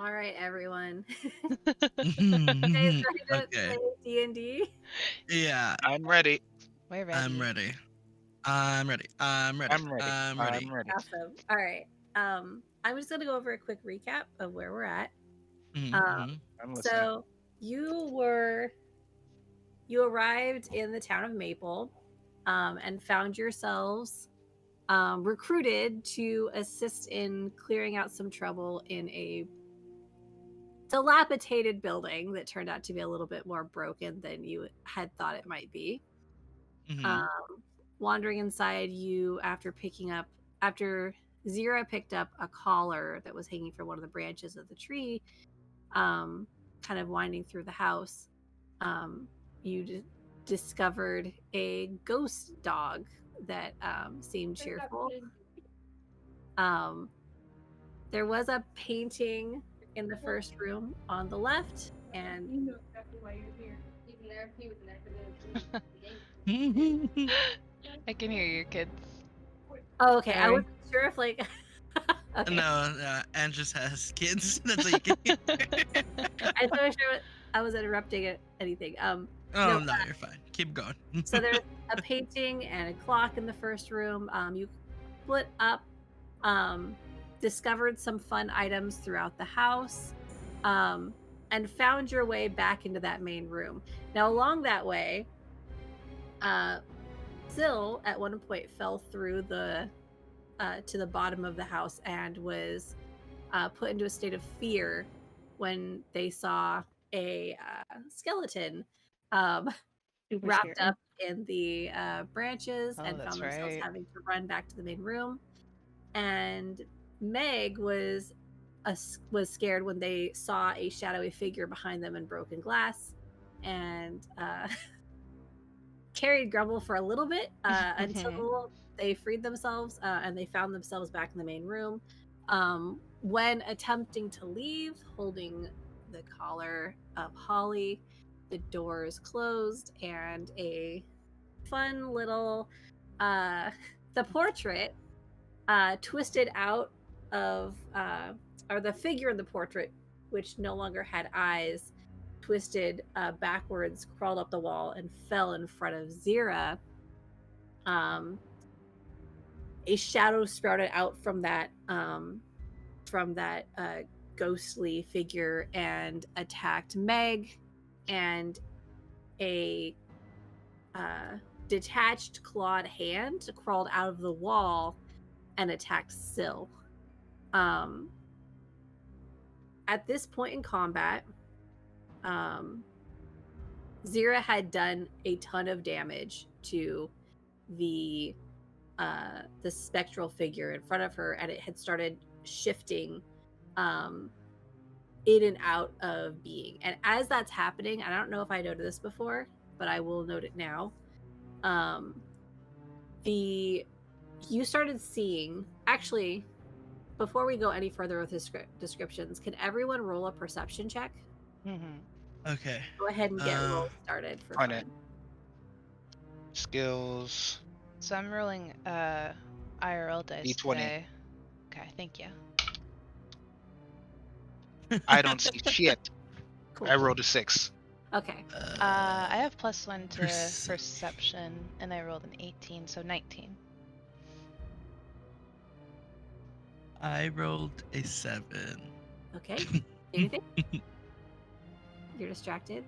All right, everyone. You guys ready to Okay. play D&D? Yeah, I'm ready. We're I'm ready. ready. I'm ready. I'm ready. I'm ready. I'm ready. I'm ready. Awesome. All right. I'm just gonna go over a quick recap of where we're at. Um, Mm-hmm. I'm listening. so you arrived in the town of Maple, and found yourselves recruited to assist in clearing out some trouble in a dilapidated building that turned out to be a little bit more broken than you had thought it might be. Mm-hmm. Um, Wandering inside, after Zira picked up a collar that was hanging from one of the branches of the tree, um, kind of winding through the house, um, you discovered a ghost dog that seemed cheerful. Um, there was a painting in the first room on the left, and You know exactly why you're here. Even there, he was there for the I can hear your kids. oh, okay, I Sorry. wasn't sure if like okay. No, Anne just has kids. That's all you can hear. I just wasn't sure I was interrupting anything. Oh, No. no, you're fine. Keep going. So there's a painting and a clock in the first room. You split up, discovered some fun items throughout the house, and found your way back into that main room. Now, along that way, Syl at one point fell through the to the bottom of the house and was put into a state of fear when they saw a skeleton Super wrapped scary. up in the branches, Oh, and that's found themselves right. having to run back to the main room. And Meg was scared when they saw a shadowy figure behind them in broken glass, and carried Grumble for a little bit until they freed themselves, and they found themselves back in the main room. When attempting to leave, holding the collar of Holly, the doors closed, and a fun little the portrait twisted out of or the figure in the portrait, which no longer had eyes, twisted backwards, crawled up the wall, and fell in front of Zira. Um, a shadow sprouted out from that ghostly figure and attacked Meg, and a detached clawed hand crawled out of the wall and attacked Syl. At this point in combat, Zira had done a ton of damage to the spectral figure in front of her, and it had started shifting in and out of being. And as that's happening, I don't know if I noted this before, but I will note it now. You started seeing, actually, before we go any further with descriptions, can everyone roll a perception check? Okay. Go ahead and get rolls started for On fun. it. Skills. So I'm rolling IRL dice D20. today. Okay, thank you. I don't see shit. Cool. I rolled a 6. Okay. I have +1 to Perception. perception, and I rolled an 18, so 19. I rolled a 7. Okay. Anything? You're distracted?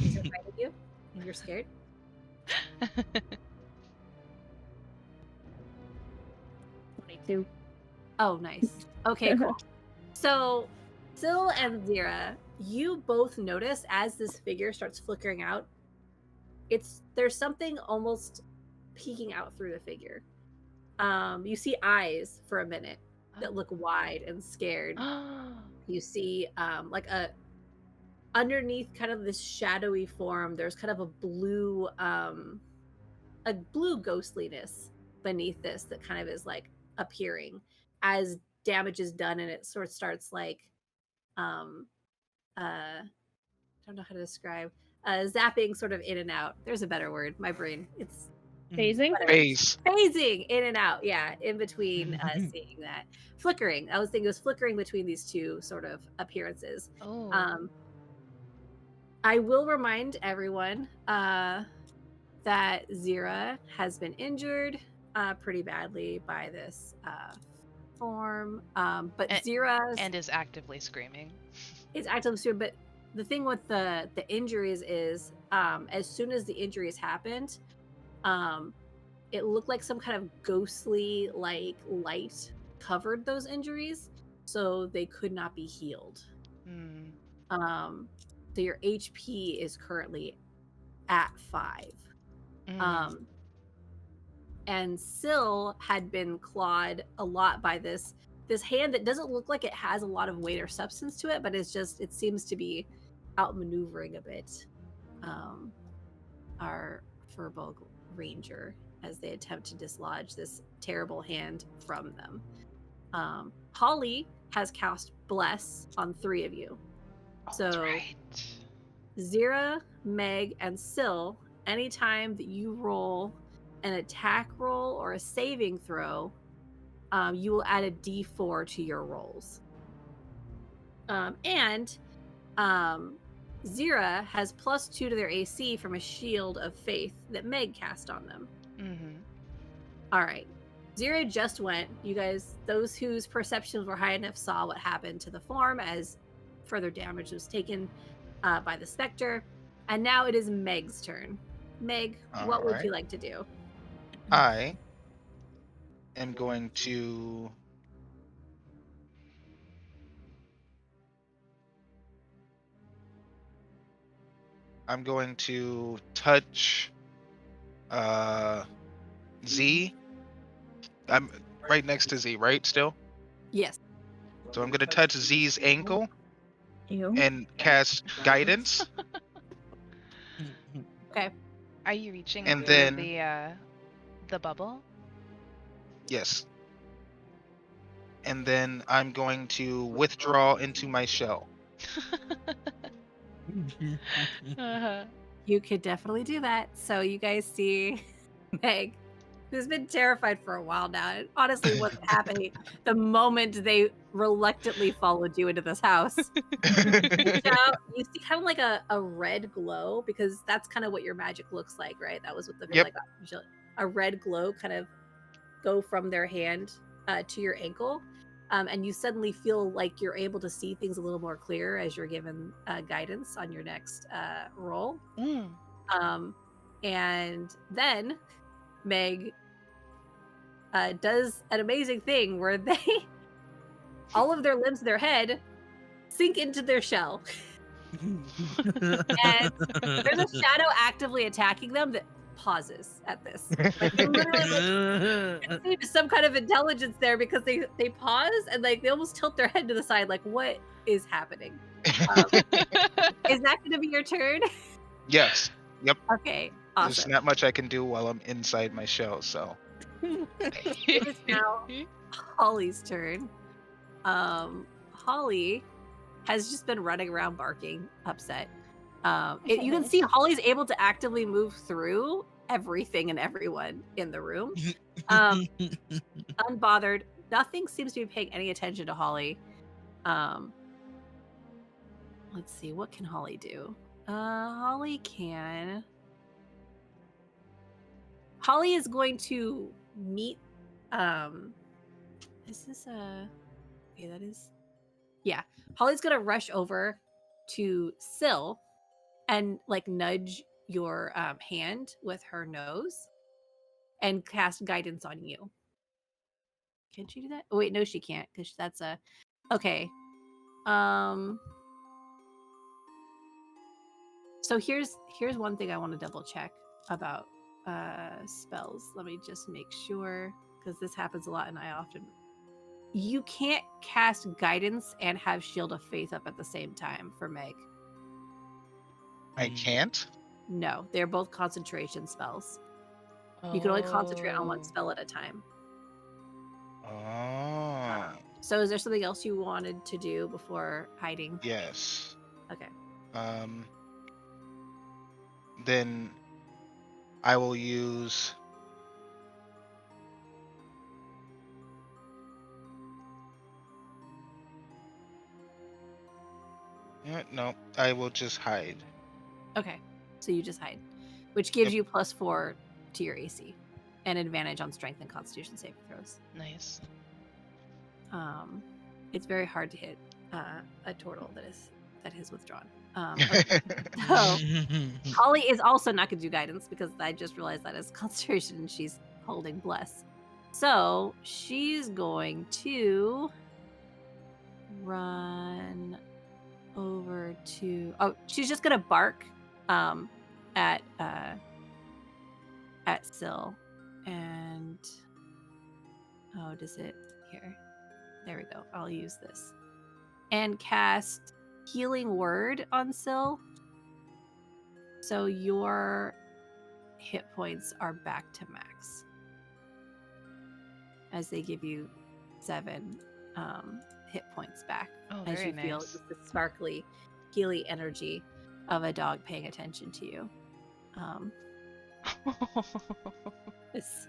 Is it right with you? And you're scared? 22. Oh, nice. Okay, cool. So, Syl and Zira, you both notice as this figure starts flickering out, there's something almost peeking out through the figure. You see eyes for a minute that look wide and scared. You see like underneath kind of this shadowy form, there's kind of a blue ghostliness beneath this that kind of is like appearing as damage is done, and it sort of starts like I don't know how to describe zapping sort of in and out. There's a better word. My brain, it's Phasing? Whatever. Phase. Phasing in and out, yeah, in between seeing that. Flickering. I was thinking it was flickering between these two sort of appearances. Oh. I will remind everyone that Zira has been injured pretty badly by this form. But Zira and is actively screaming. is actively screaming. But the thing with the injuries is, as soon as the injuries happened, it looked like some kind of ghostly like light covered those injuries, so they could not be healed. So your HP is currently at 5. And Syl had been clawed a lot by this hand that doesn't look like it has a lot of weight or substance to it, but it seems to be outmaneuvering a bit our Furbolg ranger as they attempt to dislodge this terrible hand from them. Holly has cast Bless on 3 of you. So right. Zira, Meg, and Syl, anytime that you roll an attack roll or a saving throw, you will add a d4 to your rolls. And Zira has +2 to their AC from a shield of faith that Meg cast on them. All right. Zira just went. You guys, those whose perceptions were high enough saw what happened to the form as further damage was taken by the specter. And now it is Meg's turn. Meg, what would you like to do? I am going to touch Z. I'm right next to Z, right? Still? Yes. So I'm going to touch Z's ankle Ew. and cast guidance. Okay. Are you reaching And through then- the bubble? Yes. And then I'm going to withdraw into my shell. You could definitely do that. So you guys see Meg, who's been terrified for a while now. It honestly wasn't happening the moment they reluctantly followed you into this house. You see kind of like a red glow, because that's kind of what your magic looks like, right? That was what the Yep. like a red glow kind of go from their hand to your ankle. And you suddenly feel like you're able to see things a little more clear as you're given guidance on your next roll. And then Meg does an amazing thing where all of their limbs of their head sink into their shell. And there's a shadow actively attacking them that pauses at this. Like, they literally see some kind of intelligence there, because they pause and like they almost tilt their head to the side, like, what is happening? Is that going to be your turn? Yes. Yep. Okay, There's awesome. not much I can do while I'm inside my shell, so. It is now Holly's turn. Holly has just been running around barking, upset. You can see Holly's able to actively move through everything and everyone in the room. Unbothered. Nothing seems to be paying any attention to Holly. Let's see, what can Holly do? Holly is going to meet Holly's gonna rush over to Syl and like nudge your hand with her nose and cast guidance on you. Can she do that? Oh wait, no, she can't, because that's okay. So here's one thing I want to double check about spells. Let me just make sure, because this happens a lot and I often. You can't cast guidance and have Shield of Faith up at the same time for Meg. I can't? No, they're both concentration spells. You can only concentrate on one spell at a time. Oh. So is there something else you wanted to do before hiding? Yes. Okay. Then I will use Yeah, no, I will just hide. Okay, so you just hide, which gives Yep. you +4 to your AC and advantage on strength and constitution saving throws. Nice. It's very hard to hit a turtle that has withdrawn. Okay. So Holly is also not going to do guidance because I just realized that is concentration and she's holding bless. So she's going to run over to. Oh, she's just going to bark at Syl, and does it here? There we go. I'll use this and cast Healing Word on Syl. So your hit points are back to max as they give you 7 hit points back Oh, as very you feel nice. just the sparkly, healy energy of a dog paying attention to you. This,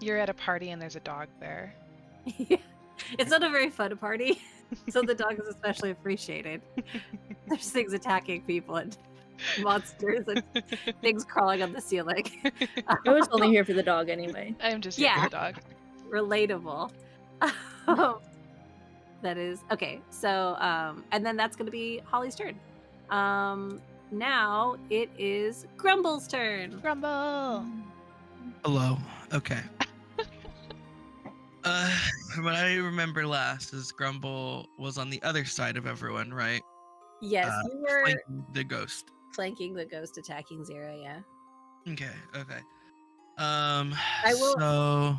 You're at a party and there's a dog there. yeah. It's not a very fun party, so the dog is especially appreciated. There's things attacking people and monsters and things crawling on the ceiling. I was only here for the dog anyway. I'm just here for Yeah. the dog. Relatable. That is okay. So, and then that's going to be Holly's turn. Now it is Grumble's turn. Grumble. Hello. Okay. What I remember last is Grumble was on the other side of everyone, right? Yes, you were Flanking the ghost. flanking the ghost, attacking Zira. Yeah. Okay. Okay. I will- So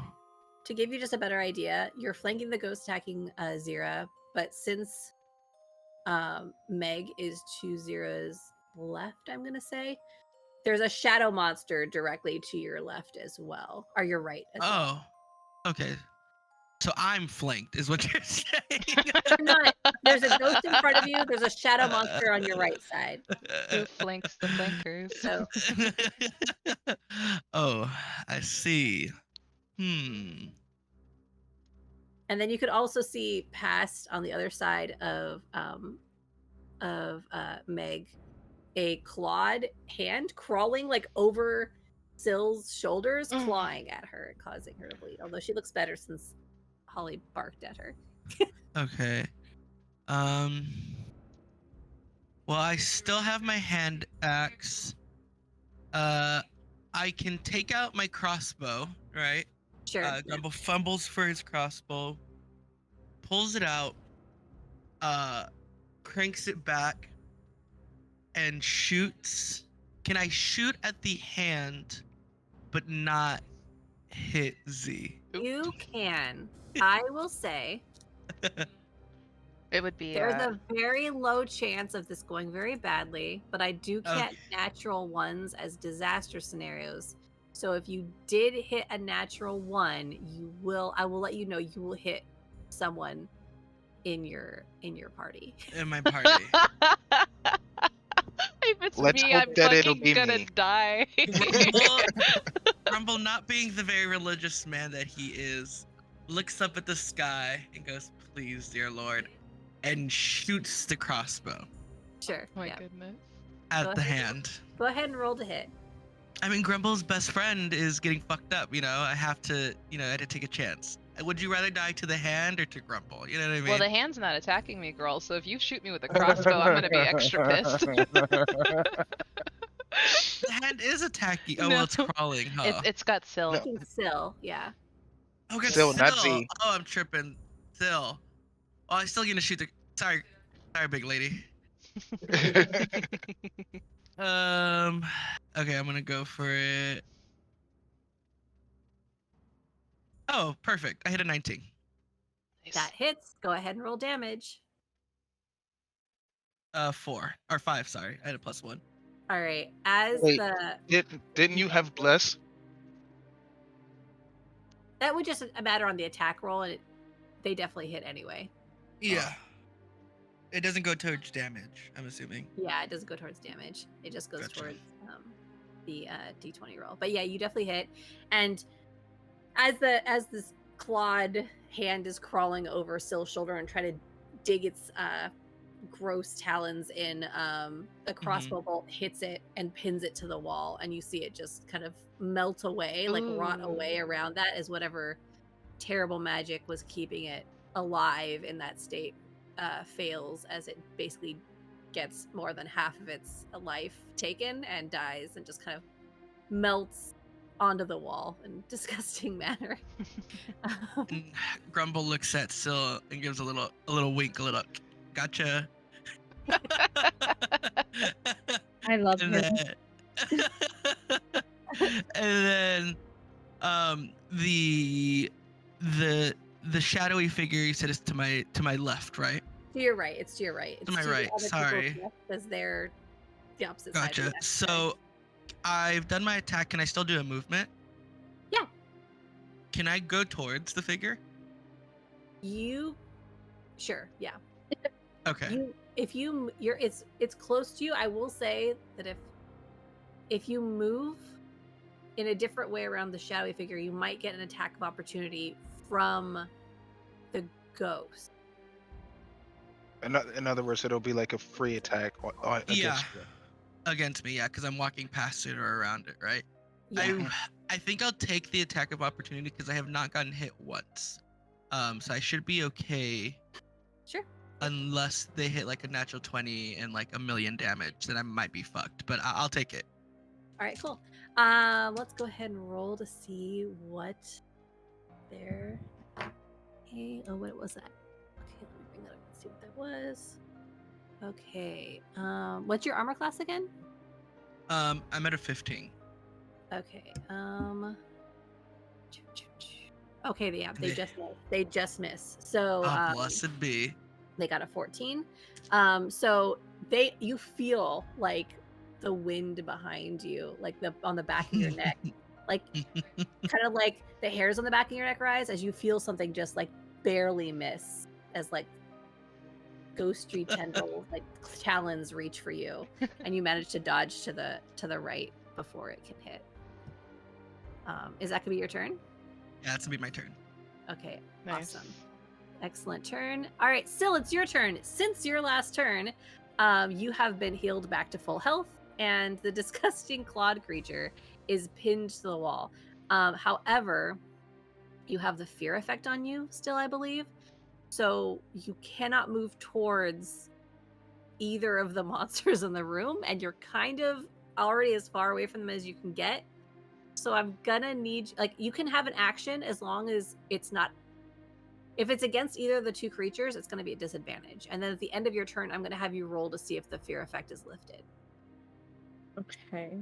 To give you just a better idea, you're flanking the ghost, attacking Zira, but since Meg is to Zira's left, I'm gonna say there's a shadow monster directly to your left as well, or your right as well. okay. So I'm flanked, is what you're saying. You're not. There's a ghost in front of you. There's a shadow monster on your right side. Who flanks the flankers? So Oh, I see. Hmm. and then you could also see past on the other side of Meg a clawed hand crawling like over Syl's shoulders, clawing at her and causing her to bleed. Although she looks better since Holly barked at her. Okay. Well, I still have my hand axe. I can take out my crossbow, right? Sure. Grumble fumbles for his crossbow, pulls it out, cranks it back, and shoots. Can I shoot at the hand, but not hit Z? You can. I will say It would be. there's a very low chance of this going very badly, but I do get natural ones as disaster scenarios. So if you did hit a natural 1, I will let you know you will hit someone in your party. In my party. If it's Let's me, hope I'm that it'll fucking be gonna me. die. Grumble, not being the very religious man that he is, looks up at the sky and goes, "Please, dear Lord," and shoots the crossbow Sure. My Yeah. goodness. Go at the ahead. hand. Go ahead and roll to hit. I mean, Grumble's best friend is getting fucked up, you know? I had to take a chance. Would you rather die to the hand or to Grumble? You know what I mean? Well, the hand's not attacking me, girl. So if you shoot me with a crossbow, I'm gonna be extra pissed. The hand is attacking. Oh, No. well, it's crawling, huh? It's got Syl. No. Fucking Syl, yeah. Oh, good. Syl, not Syl. Z. Oh, I'm tripping. Syl. Oh, I'm still gonna shoot the. Sorry, big lady. Okay, I'm gonna go for it. Oh, perfect. I hit a 19. That hits. Go ahead and roll damage. 4 or 5. Sorry, I had a +1. All right. As Wait. the Didn't you have bless? that would just matter on the attack roll, and they definitely hit anyway. Yeah. It doesn't go towards damage, I'm assuming. Yeah, it doesn't go towards damage. It just goes Gotcha. towards the d20 roll. But yeah, you definitely hit. And as this clawed hand is crawling over Syl's shoulder and trying to dig its gross talons in. The crossbow bolt hits it and pins it to the wall, and you see it just kind of melt away, like rot away around that, as whatever terrible magic was keeping it alive in that state fails, as it basically gets more than half of its life taken and dies and just kind of melts onto the wall in a disgusting manner. And Grumble looks at Syl and gives a little wink, a little gotcha. I love and him. then the shadowy figure you said is to my left, right? To your right. It's to your right. It's To my the right, other people's sorry. left, because they're the opposite side. Gotcha. of the So I've done my attack. Can I still do a movement? Yeah. Can I go towards the figure? Sure, yeah. Okay. It's close to you. I will say that if you move in a different way around the shadowy figure, you might get an attack of opportunity from the ghost. In other words, it'll be like a free attack against Yeah. you. Against me, yeah, because I'm walking past it or around it, right? Yeah. I think I'll take the attack of opportunity because I have not gotten hit once. So I should be okay. Sure. Unless they hit like a natural 20 and like 1,000,000 damage, then I might be fucked. But I'll take it. All right, cool. Let's go ahead and roll to see what their. Hey, oh, what was that? Okay, let me bring that up and see what that was. Okay. What's your armor class again? I'm at a 15. Okay. Okay, yeah, they just miss. They just miss. So Blessed be. they got a 14. So you feel like the wind behind you, like on the back of your neck, like kind of like the hairs on the back of your neck rise as you feel something just like barely miss, as like ghostly tendrils, like talons reach for you, and you manage to dodge to the right before it can hit. Is that gonna be your turn? Yeah, that's gonna be my turn. Okay, Nice. awesome. Excellent turn. All right, Syl, it's your turn. Since your last turn, you have been healed back to full health, and the disgusting clawed creature is pinned to the wall. However, you have the fear effect on you still, I believe. So you cannot move towards either of the monsters in the room, and you're kind of already as far away from them as you can get. So I'm gonna need, like, you can have an action as long as it's not, if it's against either of the two creatures, it's gonna be a disadvantage. And then at the end of your turn, I'm gonna have you roll to see if the fear effect is lifted. Okay.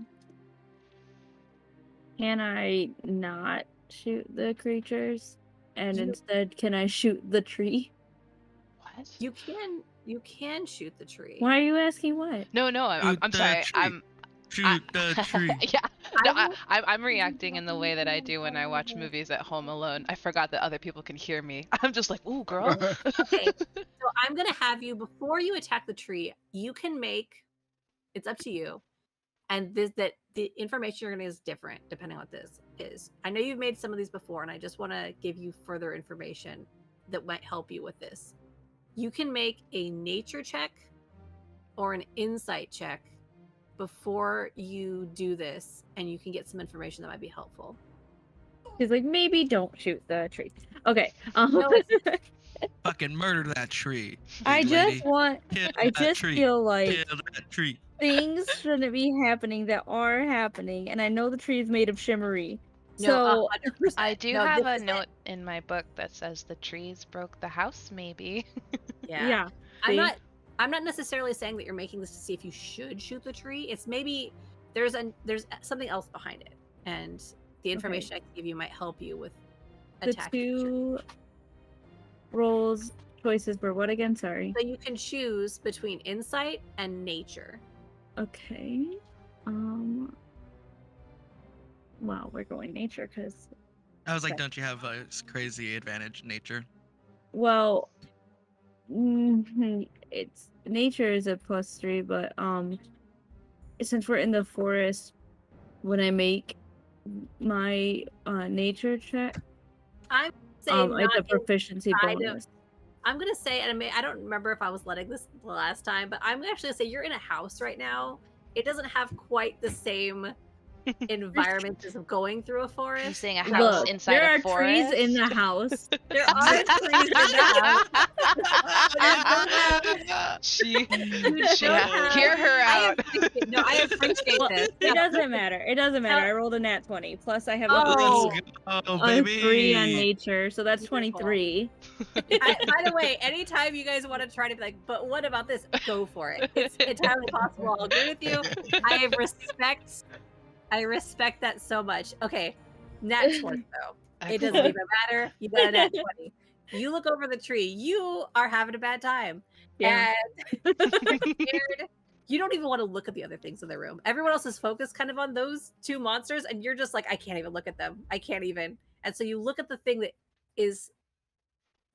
Can I not shoot the creatures? And instead, can I shoot the tree? What? You can shoot the tree. Why are you asking what? No, I'm Shoot the sorry. tree. Shoot the tree. Yeah. No, I'm reacting in the way that I do when I watch movies at home alone. I forgot that other people can hear me. I'm just like, ooh, girl. Okay, so I'm gonna have you, before you attack the tree, you can make, it's up to you, and the information you're gonna is different depending on what this is. I know you've made some of these before, and I just want to give you further information that might help you with this. You can make a nature check or an insight check before you do this, and you can get some information that might be helpful. He's like, maybe don't shoot the tree. Okay. No, Fucking murder that tree. I big just lady. want. Kill I that just tree. feel like Kill that tree. things shouldn't be happening that are happening, and I know the tree is made of shimmery. No, So 100%. I do No, have this a is it. note in my book that says the trees broke the house, maybe. Yeah. see? I'm not necessarily saying that you're making this to see if you should shoot the tree. It's maybe there's something else behind it, and the information I can give you might help you with the attacking. two rolls choices were what again? Sorry. So you can choose between insight and nature. Okay. Wow, we're going nature because, I was like, Okay. don't you have a crazy advantage in nature? well, it's nature is a +3, but since we're in the forest, when I make my nature check, I'm saying it's a not proficiency inside of- bonus. I'm gonna say, and I don't remember if I was letting this the last time, but I'm actually gonna say you're in a house right now. It doesn't have quite the same environment as going through a He's forest. saying a house Look, inside there a are trees forest. in the house. There are trees in the house. she don't have- hear her out. I appreciate Well, this. it doesn't matter. It doesn't matter. I rolled a nat 20. Plus, I have a Oh. Oh, a 3 baby. on nature, so that's Beautiful. 23. By the way, anytime you guys want to try to be like, but what about this? Go for it. It's entirely possible. I'll agree with you. I respect that so much. Okay, nat 20 though. It doesn't even matter. You got a nat 20. You look over the tree. You are having a bad time. Yeah. And you're scared. You don't even want to look at the other things in the room. Everyone else is focused kind of on those two monsters, and you're just like, I can't even look at them. I can't even. And so you look at the thing that is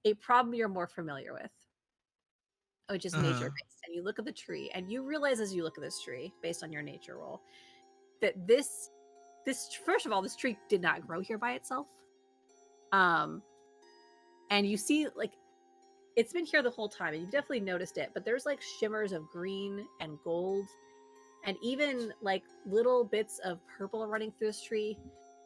a problem you're more familiar with, which is nature based. And you look at the tree, and you realize as you look at this tree, based on your nature roll, that this first of all, this tree did not grow here by itself. And you see, like, it's been here the whole time, and you've definitely noticed it, but there's like shimmers of green and gold, and even like little bits of purple running through this tree.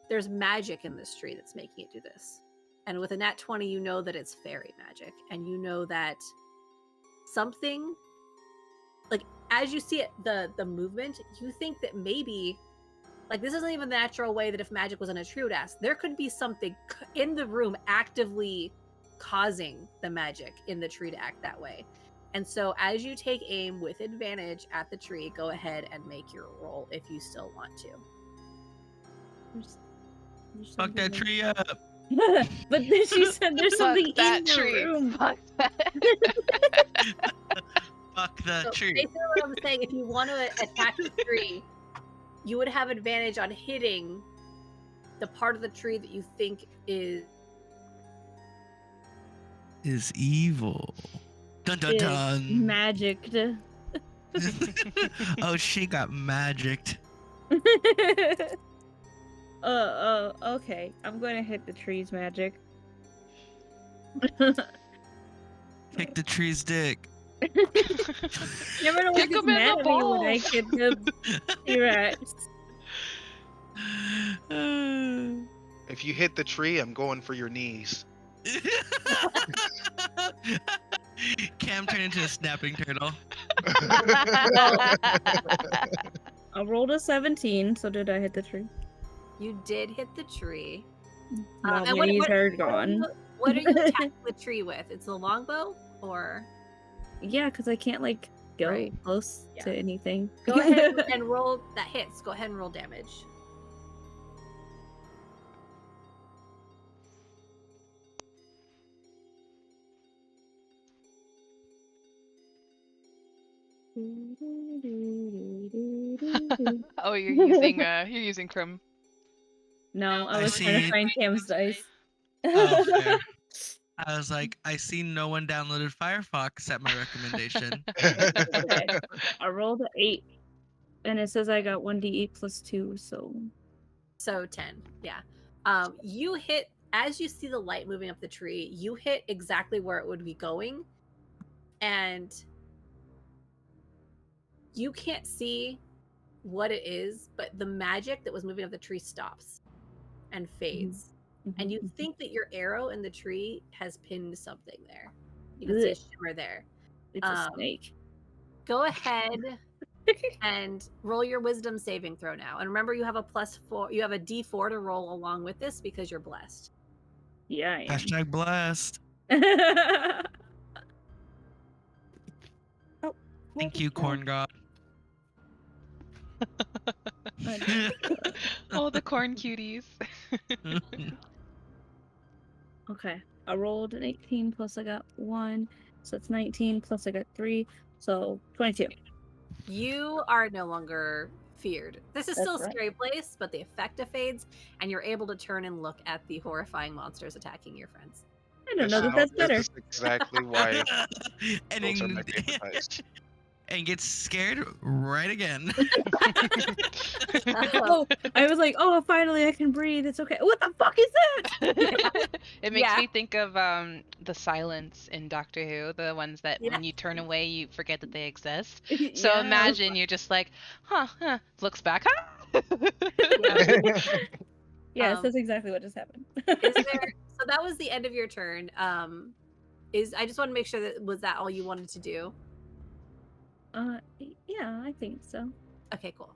There's magic in this tree that's making it do this. And with a nat 20, you know that it's fairy magic, and you know that something, like, as you see it, the movement, you think that maybe, like, this isn't even the natural way that if magic was in a tree would ask. There could be something in the room actively causing the magic in the tree to act that way. And so as you take aim with advantage at the tree, go ahead and make your roll if you still want to. There's Fuck that tree up. But then she said there's something Fuck that in the tree. room. Fuck that. Fuck the So tree. basically what I'm saying, if you want to attack the tree, you would have advantage on hitting the part of the tree that you think is evil. Dun dun Is dun. magicked. Oh, she got magicked. Okay. I'm going to hit the tree's magic. Kick the tree's dick. You never know what Kick gets him in mad the at me when I balls. hit the T-Rex. If you hit the tree, I'm going for your knees. Cam turned into a snapping turtle. I rolled a 17, so did I hit the tree? you did hit the tree. My And knees are gone. What are you attacking the tree with? It's a longbow, or Yeah, because I can't, like, go Right. close Yeah. to anything. go ahead and roll that hits. Go ahead and roll damage. Oh, you're using Chrome. No, I I was trying to see. find Cam's dice. Oh, fair. I was like, I see no one downloaded Firefox at my recommendation. Okay. I rolled an 8, and it says I got 1d8 plus 2, so... So 10, yeah. You hit, as you see the light moving up the tree, you hit exactly where it would be going, and you can't see what it is, but the magic that was moving up the tree stops and fades. And you think that your arrow in the tree has pinned something there. You can see a shimmer there. It's a snake. Go ahead and roll your wisdom saving throw now. And remember, you have a +4. You have a D4 to roll along with this because you're blessed. Yeah, I am. Hashtag blessed. Oh, Thank you, corn god. Oh, the corn cuties. Okay, I rolled an 18 plus I got 1, so it's 19 plus I got 3, so 22. You are no longer feared. This is still a That's right. scary place, but the effect fades, and you're able to turn and look at the horrifying monsters attacking your friends. I don't know that that's better. This is exactly why and folks are in, my favorite heist. and gets scared right again. Oh, I was like, oh, finally I can breathe. It's okay. What the fuck is that? It makes Yeah. me think of the silence in Doctor Who, the ones that Yeah. when you turn away, you forget that they exist. So Yeah. imagine you're just like, huh, looks back, huh? Yes, Um, that's exactly what just happened. Is there? So that was the end of your turn. I just want to make sure that all you wanted to do? Yeah, I think so. Okay, cool.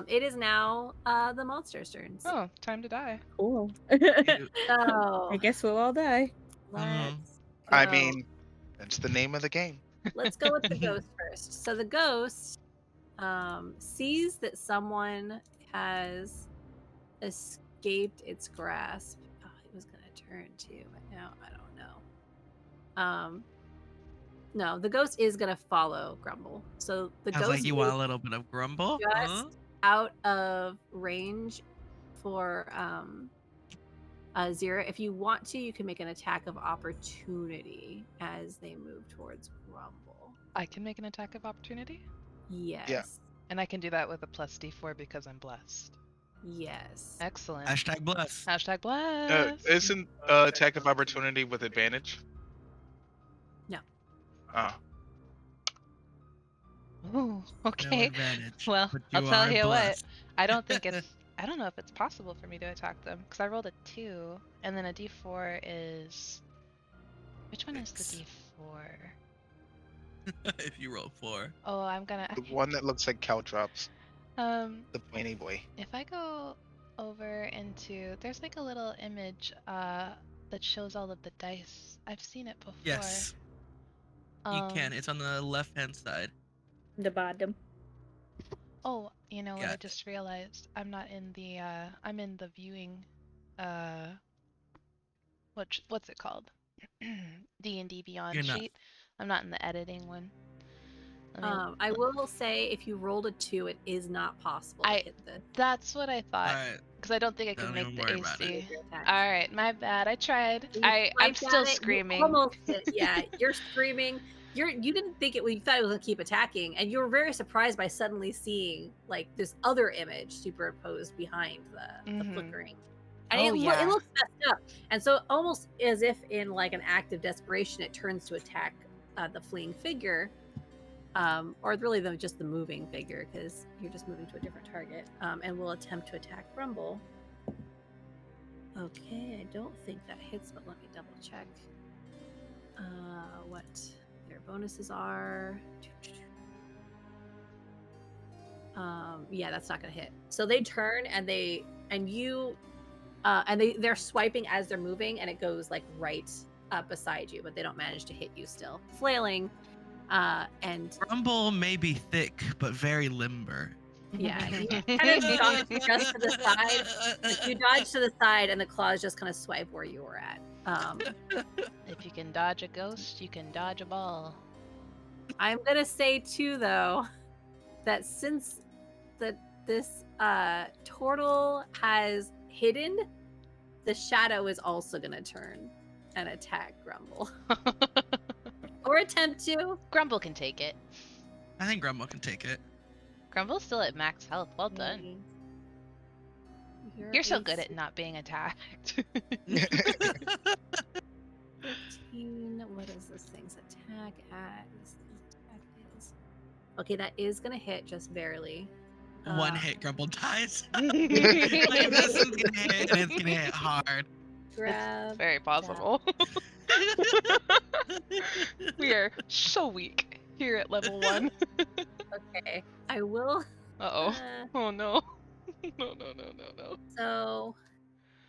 It is now the monster's turns. Oh, time to die. Cool. So I guess we'll all die. let's I go. mean, that's the name of the game. Let's go with the ghost first. So the ghost sees that someone has escaped its grasp. Oh, it was gonna turn too, but now I don't know. No, the ghost is gonna follow Grumble. So the Sounds ghost like you want a little bit of Grumble. just out of range for Zira. If you want to, you can make an attack of opportunity as they move towards Grumble. I can make an attack of opportunity, Yes. and I can do that with a plus D4 because I'm blessed. Yes. Excellent. Hashtag bless. Hashtag blessed. Isn't attack of opportunity with advantage? No. Oh. Ooh, No okay. advantage. Well, but I'll tell are you blessed. what. I don't think it's. I don't know if it's possible for me to attack them because I rolled a 2, and then a D4 is. Which one is the Six. D4? If you roll 4. Oh, I'm gonna. The one that looks like caltrops. Um, The pointy boy. if I go over into, there's like a little image that shows all of the dice. I've seen it before. Yes, you can. It's on the left-hand side. The bottom. Oh, you know what? I Yeah. just realized I'm not in the. I'm in the viewing. What's it called? D&D Beyond You're not. sheet. I'm not in the editing one. Let me- I will say if you rolled a 2, it is not possible to hit the That's what I All thought right. because I don't think I can Don't make even the worry about AC. attack. All right, my bad. I tried. You I'm swiped still at it, you screaming. almost hit. Yeah, you're screaming. You didn't think it. You thought it was gonna keep attacking, and you were very surprised by suddenly seeing like this other image superimposed behind the Mhm. flickering, and Oh, it yeah. looks messed up. And so almost as if in like an act of desperation, it turns to attack the fleeing figure, or really just the moving figure because you're just moving to a different target, and will attempt to attack Grumble. Okay, I don't think that hits, but let me double check what their bonuses are. Yeah, that's not gonna hit. So they turn and they're swiping as they're moving, and it goes like right up beside you, but they don't manage to hit you still. Flailing, and Grumble may be thick, but very limber. yeah, you kind of dodge just to the side. Like you dodge to the side, and the claws just kind of swipe where you were at. If you can dodge a ghost, you can dodge a ball. I'm gonna say too, though, that since this turtle has hidden, the shadow is also gonna turn and attack Grumble, or attempt to. Grumble can take it. I think Grumble can take it. Grumble's still at max health. Well done. You're so good at not being attacked. 15. What is this thing's attack at? This thing's attack is. Okay, that is gonna hit just barely. One hit, Grumble dies. Like, this is gonna hit, and it's gonna hit hard. Grab. It's very possible. We are so weak here at level 1. Okay, I will. Uh-oh. uh, Oh no. No. So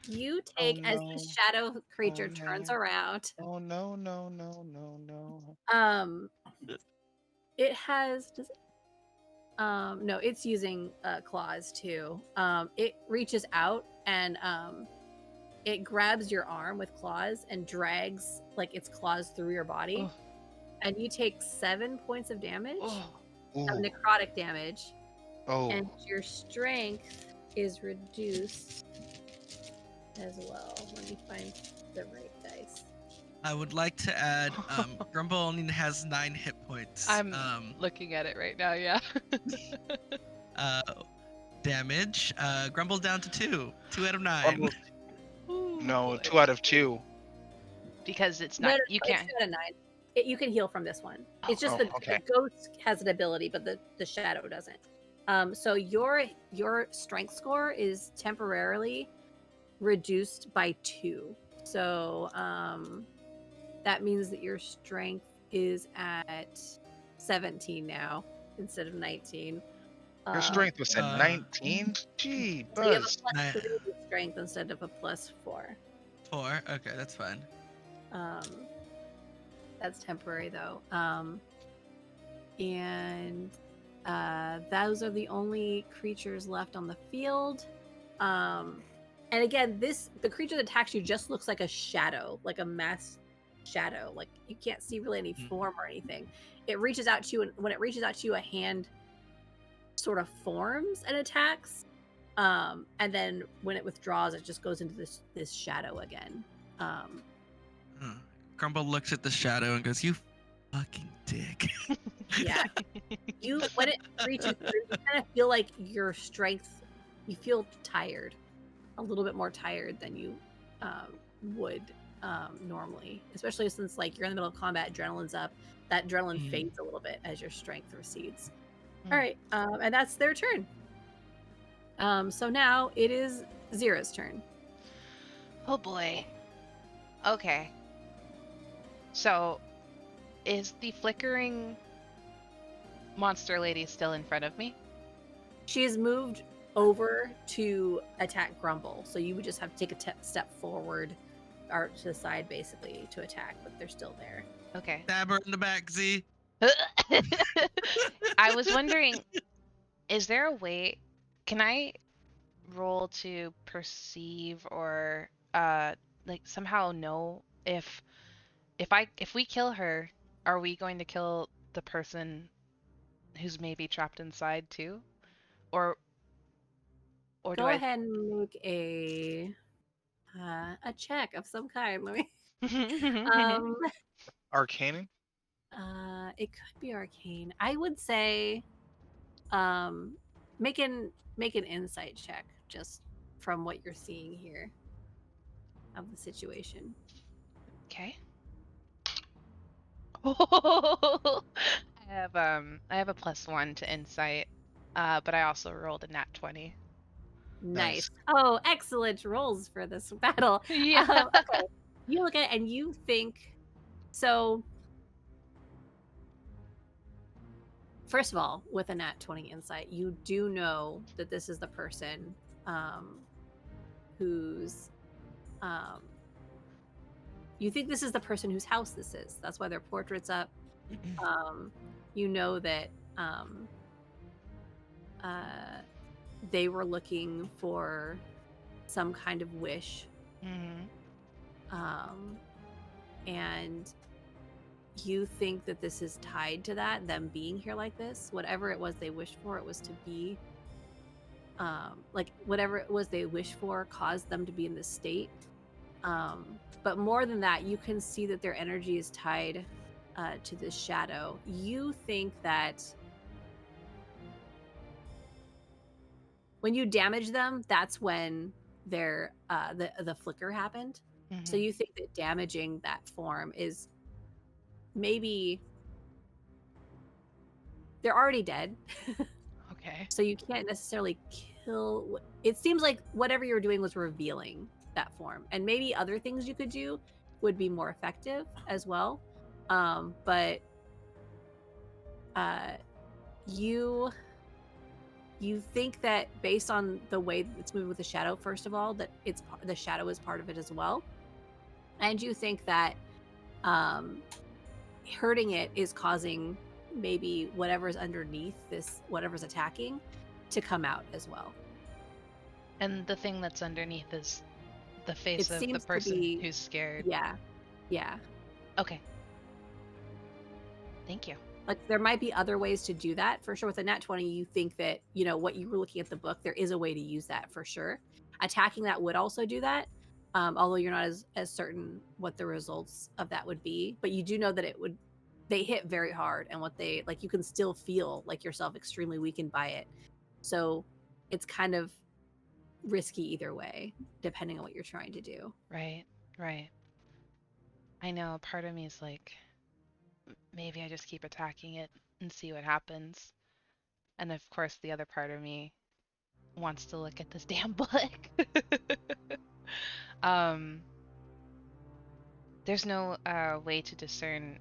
you take as the shadow creature turns around. Oh no. It has no, it's using claws too. It reaches out and it grabs your arm with claws and drags like its claws through your body. Ugh. And you take 7 points of damage, Oh. of Ooh. necrotic damage, Oh. and your strength is reduced as well. Let me find the right dice. I would like to add, Grumble only has 9 hit points. I'm looking at it right now. Yeah. Damage. Grumble down to 2. 2 out of 9. Grumble, Ooh, no, boy. 2 out of 2. Because it's No, not. no, You no, can't. It's 2 out of 9. You can heal from this one. It's just Oh, the okay. ghost has an ability, but the shadow doesn't. So your strength score is temporarily reduced by 2. So that means that your strength is at 17 now instead of 19. Your strength was at 19? Gee, So you have a Buzz. plus 3 to strength instead of a plus 4. 4. Okay, that's fine. That's temporary though. And those are the only creatures left on the field. And again, the creature that attacks you just looks like a shadow, like a mass shadow. Like you can't see really any form or anything. It reaches out to you, and when it reaches out to you, a hand sort of forms and attacks. And then when it withdraws, it just goes into this shadow again. Grumble looks at the shadow and goes, "You fucking dick." Yeah. When it reaches through, you kind of feel like your strength, you feel tired, a little bit more tired than you would normally, especially since like you're in the middle of combat, adrenaline's up. That adrenaline fades a little bit as your strength recedes. All right, and that's their turn. So now it is Zira's turn. Oh boy. Okay. So, is the flickering monster lady still in front of me? She has moved over to attack Grumble, so you would just have to take a step forward or to the side basically to attack, but they're still there. Okay. Stab her in the back, Z. I was wondering, is there a way, can I roll to perceive or like somehow know if we kill her, are we going to kill the person who's maybe trapped inside too? Or Go do I ahead and make a check of some kind. Let me Arcane? it could be arcane. I would say make an insight check just from what you're seeing here of the situation. Okay. I have a +1 to insight, but I also rolled a nat 20. Nice. Oh, excellent rolls for this battle. Yeah. Okay. You look at it and you think so. First of all, with a nat 20 insight, you do know that this is the person whose you think this is the person whose house this is. That's why their portrait's up. You know that they were looking for some kind of wish. And you think that this is tied to that, them being here like this. Whatever it was they wished for, it was to be like whatever it was they wished for caused them to be in this state. But more than that, you can see that their energy is tied to this shadow. You think that when you damage them, that's when their the flicker happened. So you think that damaging that form is maybe they're already dead. Okay. So you can't necessarily kill. It seems like whatever you were doing was revealing that form, and maybe other things you could do would be more effective as well. But you think that based on the way that it's moving with the shadow, first of all, that the shadow is part of it as well, and you think that hurting it is causing maybe whatever's underneath this, whatever's attacking, to come out as well. And the thing that's underneath is the face It of the seems to person be- who's scared. Yeah. Okay. Thank you. Like there might be other ways to do that for sure. With a nat 20, you think that, you know, what you were looking at the book, there is a way to use that for sure. Attacking that would also do that, although you're not as certain what the results of that would be. But you do know that they hit very hard, and what they like, you can still feel like yourself extremely weakened by it. So it's kind of risky either way, depending on what you're trying to do. Right, right. I know part of me is like, maybe I just keep attacking it and see what happens. And of course, the other part of me wants to look at this damn book. um, there's no way to discern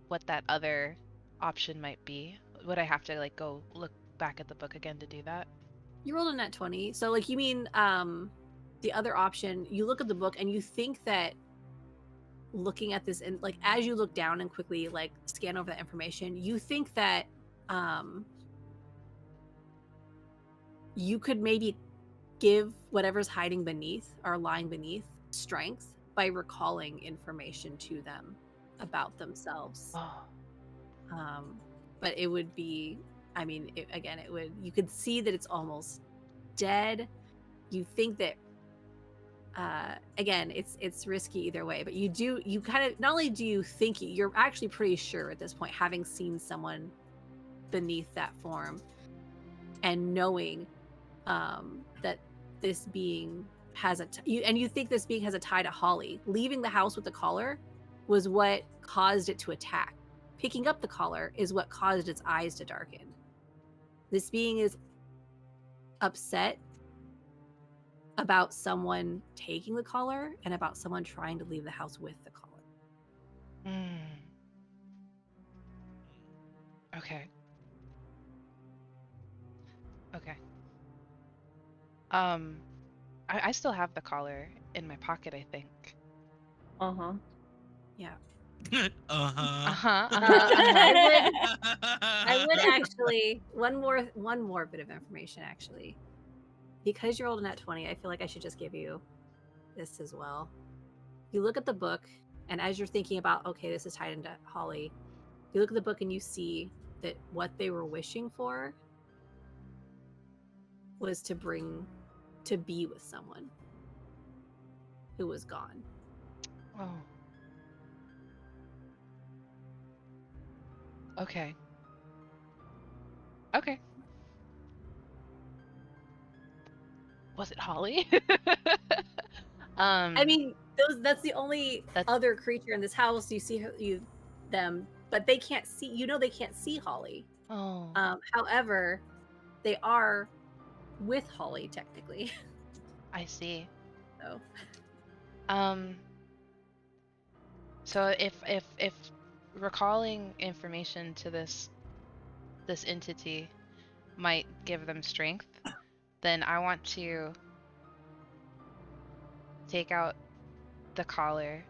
what that other option might be. Would I have to like go look back at the book again to do that? You rolled a nat 20. So like, you mean the other option, you look at the book and you think that looking at this, and like as you look down and quickly like scan over that information, you think that you could maybe give whatever's hiding beneath or lying beneath strength by recalling information to them about themselves. Oh. But it would be, I mean, it would, you could see that it's almost dead. You think that again, it's risky either way, but you kind of, not only do you think, you're actually pretty sure at this point, having seen someone beneath that form and knowing that this being has and you think this being has a tie to Holly. Leaving the house with the collar was what caused it to attack. Picking up the collar is what caused its eyes to darken. This being is upset about someone taking the collar and about someone trying to leave the house with the collar. Okay. Okay. I still have the collar in my pocket, I think. Uh-huh. Yeah. Uh-huh. I would actually one more bit of information actually. Because you're old and at 20, I feel like I should just give you this as well. You look at the book, and as you're thinking about, okay, this is tied into Holly, you look at the book and you see that what they were wishing for was to be with someone who was gone. Oh. Okay. Okay. Was it Holly? I mean, that's the only other creature in this house. You see them, but they can't see. You know, they can't see Holly. Oh. However, they are with Holly technically. I see. So. So if recalling information to this entity might give them strength, then I want to take out the collar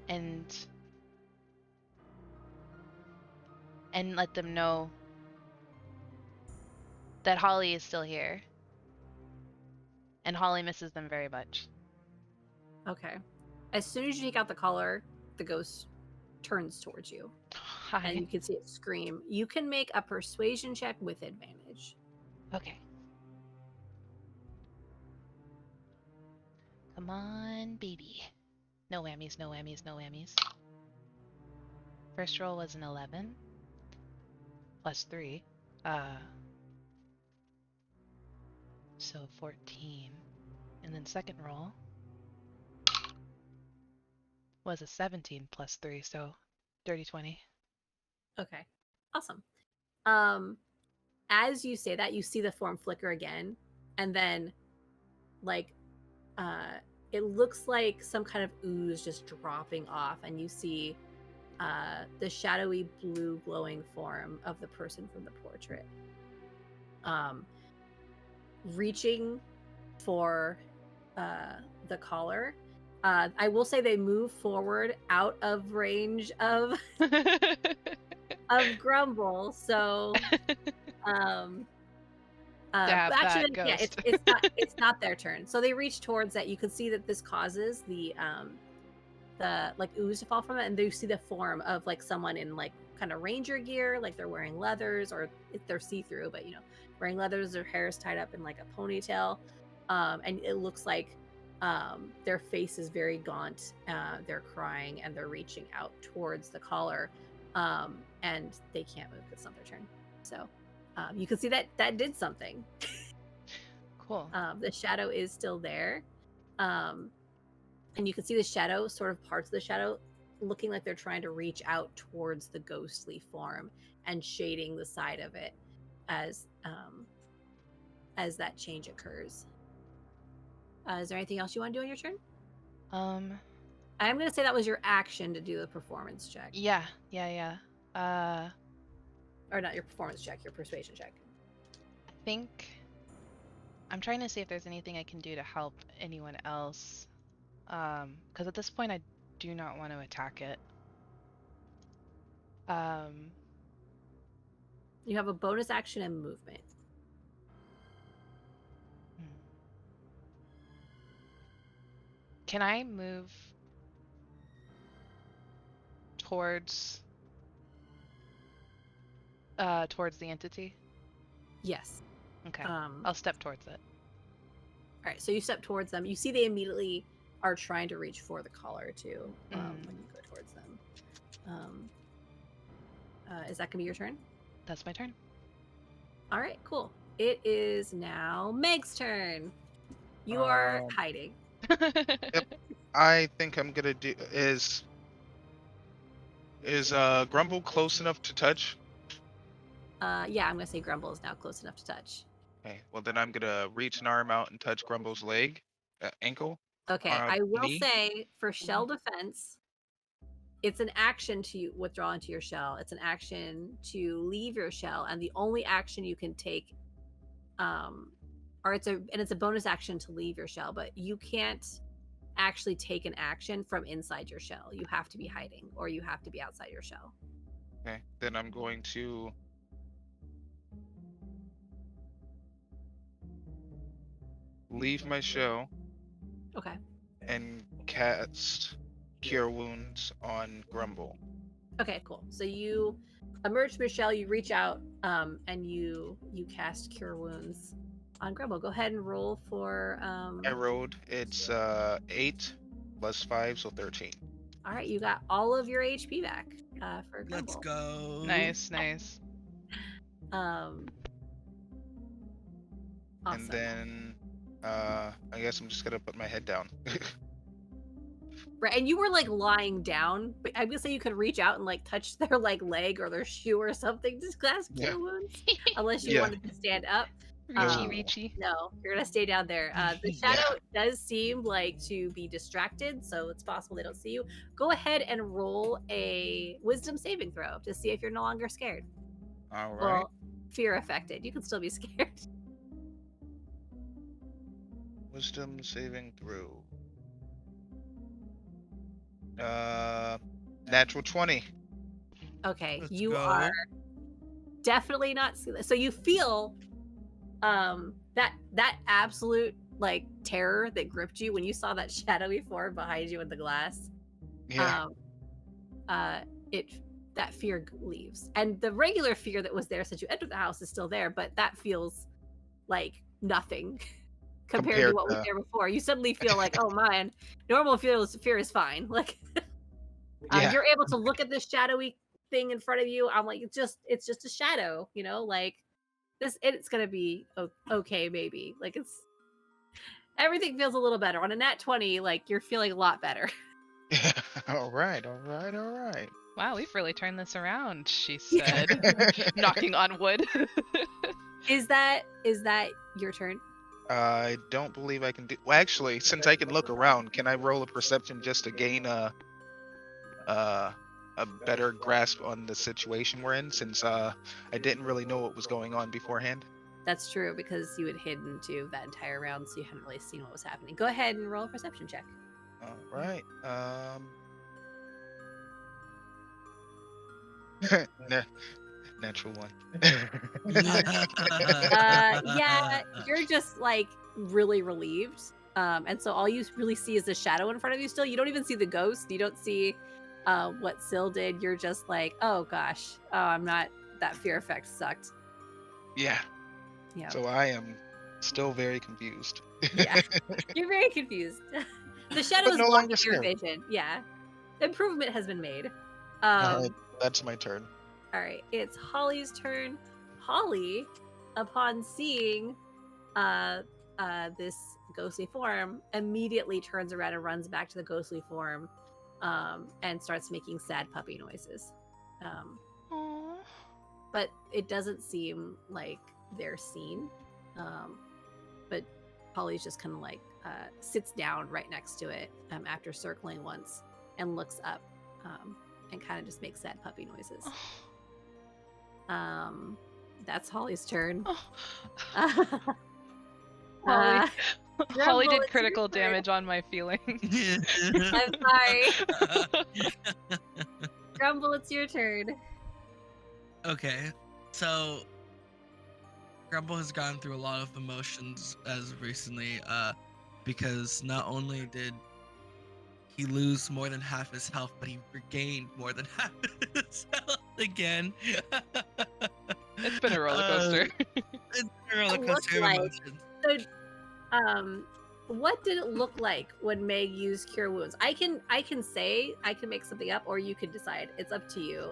and let them know that Holly is still here. And Holly misses them very much. Okay. As soon as you take out the collar, the ghost turns towards you. Hi. And you can see it scream. You can make a persuasion check with advantage. Okay. Come on, baby. No whammies, no whammies, no whammies. First roll was an 11. Plus 3. So 14. And then second roll was a 17 plus 3, so dirty 20. Okay. Awesome. As you say that, you see the form flicker again, and then like it looks like some kind of ooze just dropping off, and you see the shadowy blue glowing form of the person from the portrait reaching for the collar. I will say they move forward out of range of Grumble, so actually yeah, it's not their turn. So they reach towards that. You can see that this causes the like ooze to fall from it, and you see the form of like someone in like kind of ranger gear, like they're wearing leathers, or they're see-through, but you know, wearing leathers, their hair is tied up in like a ponytail. and it looks like their face is very gaunt. They're crying and they're reaching out towards the collar, and they can't move because it's not their turn. So you can see that did something. Cool. The shadow is still there, and you can see the shadow, sort of parts of the shadow, looking like they're trying to reach out towards the ghostly form and shading the side of it as that change occurs. Is there anything else you want to do on your turn? Um. I'm going to say that was your action to do the performance check. Yeah. Or not your performance check, your persuasion check. I think I'm trying to see if there's anything I can do to help anyone else. Because at this point I do not want to attack it. You have a bonus action and movement. Can I move towards the entity? Yes. Okay. All I'll step towards it. right, so you step towards them. You see they immediately are trying to reach for the collar too when you go towards them. Is that going to be your turn? That's my turn. All right, cool. It is now Meg's turn. You are hiding. I think I'm gonna do is Grumble close enough to touch? Yeah, I'm going to say Grumble is now close enough to touch. Okay, well then I'm gonna reach an arm out and touch Grumble's leg, ankle. Okay, I will knee. say for shell defense, it's an action to withdraw into your shell. It's an action to leave your shell, and the only action you can take, it's a bonus action to leave your shell, but you can't actually take an action from inside your shell. You have to be hiding, or you have to be outside your shell. Okay, then I'm going to leave my shell Okay. and cast Cure Wounds on Grumble. Okay, cool. So you emerge from your shell, you reach out, and you cast Cure Wounds on Grumble. Go ahead and roll for. I rolled. It's 8 plus 5, so 13. All right, you got all of your HP back for Grumble. Let's go. Nice. Awesome. And then I guess I'm just gonna put my head down. Right, and you were like lying down, but I'm gonna say you could reach out and like touch their like leg or their shoe or something to cast Cure Wounds, unless you wanted to stand up. Reachy. No, you're gonna stay down there. The shadow does seem like to be distracted, so it's possible they don't see you. Go ahead and roll a wisdom saving throw to see if you're no longer scared. All right. Well, fear affected. You can still be scared. Wisdom saving throw. Natural 20. Okay, Let's you go. are definitely not. So you feel that absolute like terror that gripped you when you saw that shadowy form behind you in the glass. Yeah. That fear leaves, and the regular fear that was there since you entered the house is still there, but that feels like nothing compared to what was there before. You suddenly feel like, oh man, normal fear is fine. Like you're able to look at this shadowy thing in front of you. I'm like, it's just a shadow, you know, like this. It's gonna be okay, maybe. Like everything feels a little better on a nat 20. Like you're feeling a lot better. All right. Wow, we've really turned this around, she said, knocking on wood. Is that your turn? I don't believe I can do. Well, actually, since I can look around, can I roll a perception just to gain a better grasp on the situation we're in? Since I didn't really know what was going on beforehand. That's true, because you had hidden to that entire round, so you hadn't really seen what was happening. Go ahead and roll a perception check. All right. Natural 1. Yeah, you're just like really relieved. And so all you really see is the shadow in front of you still. You don't even see the ghost. You don't see what Syl did. You're just like, oh gosh, I'm not, that fear effect sucked. Yeah. Yeah. So I am Still very confused. Yeah. You're very confused. The shadow But is no blocking longer your scared. vision. Yeah. Improvement has been made. Alright, that's my turn. All right, it's Holly's turn. Holly, upon seeing this ghostly form, immediately turns around and runs back to the ghostly form, and starts making sad puppy noises. Aww. But it doesn't seem like they're seen. But Holly's just kind of like sits down right next to it after circling once and looks up, and kind of just makes sad puppy noises. That's Holly's turn. Holly, Holly Grumble, did it's critical your turn. damage on my feelings. I'm sorry. Grumble, it's your turn. Okay, so Grumble has gone through a lot of emotions as of recently, because not only did he lose more than half his health, but he regained more than half his health again. It's been a roller coaster. It's been a roller It looks coaster of like- emotions. So, what did it look like when Meg used Cure Wounds? I can say I can make something up, or you can decide. It's up to you.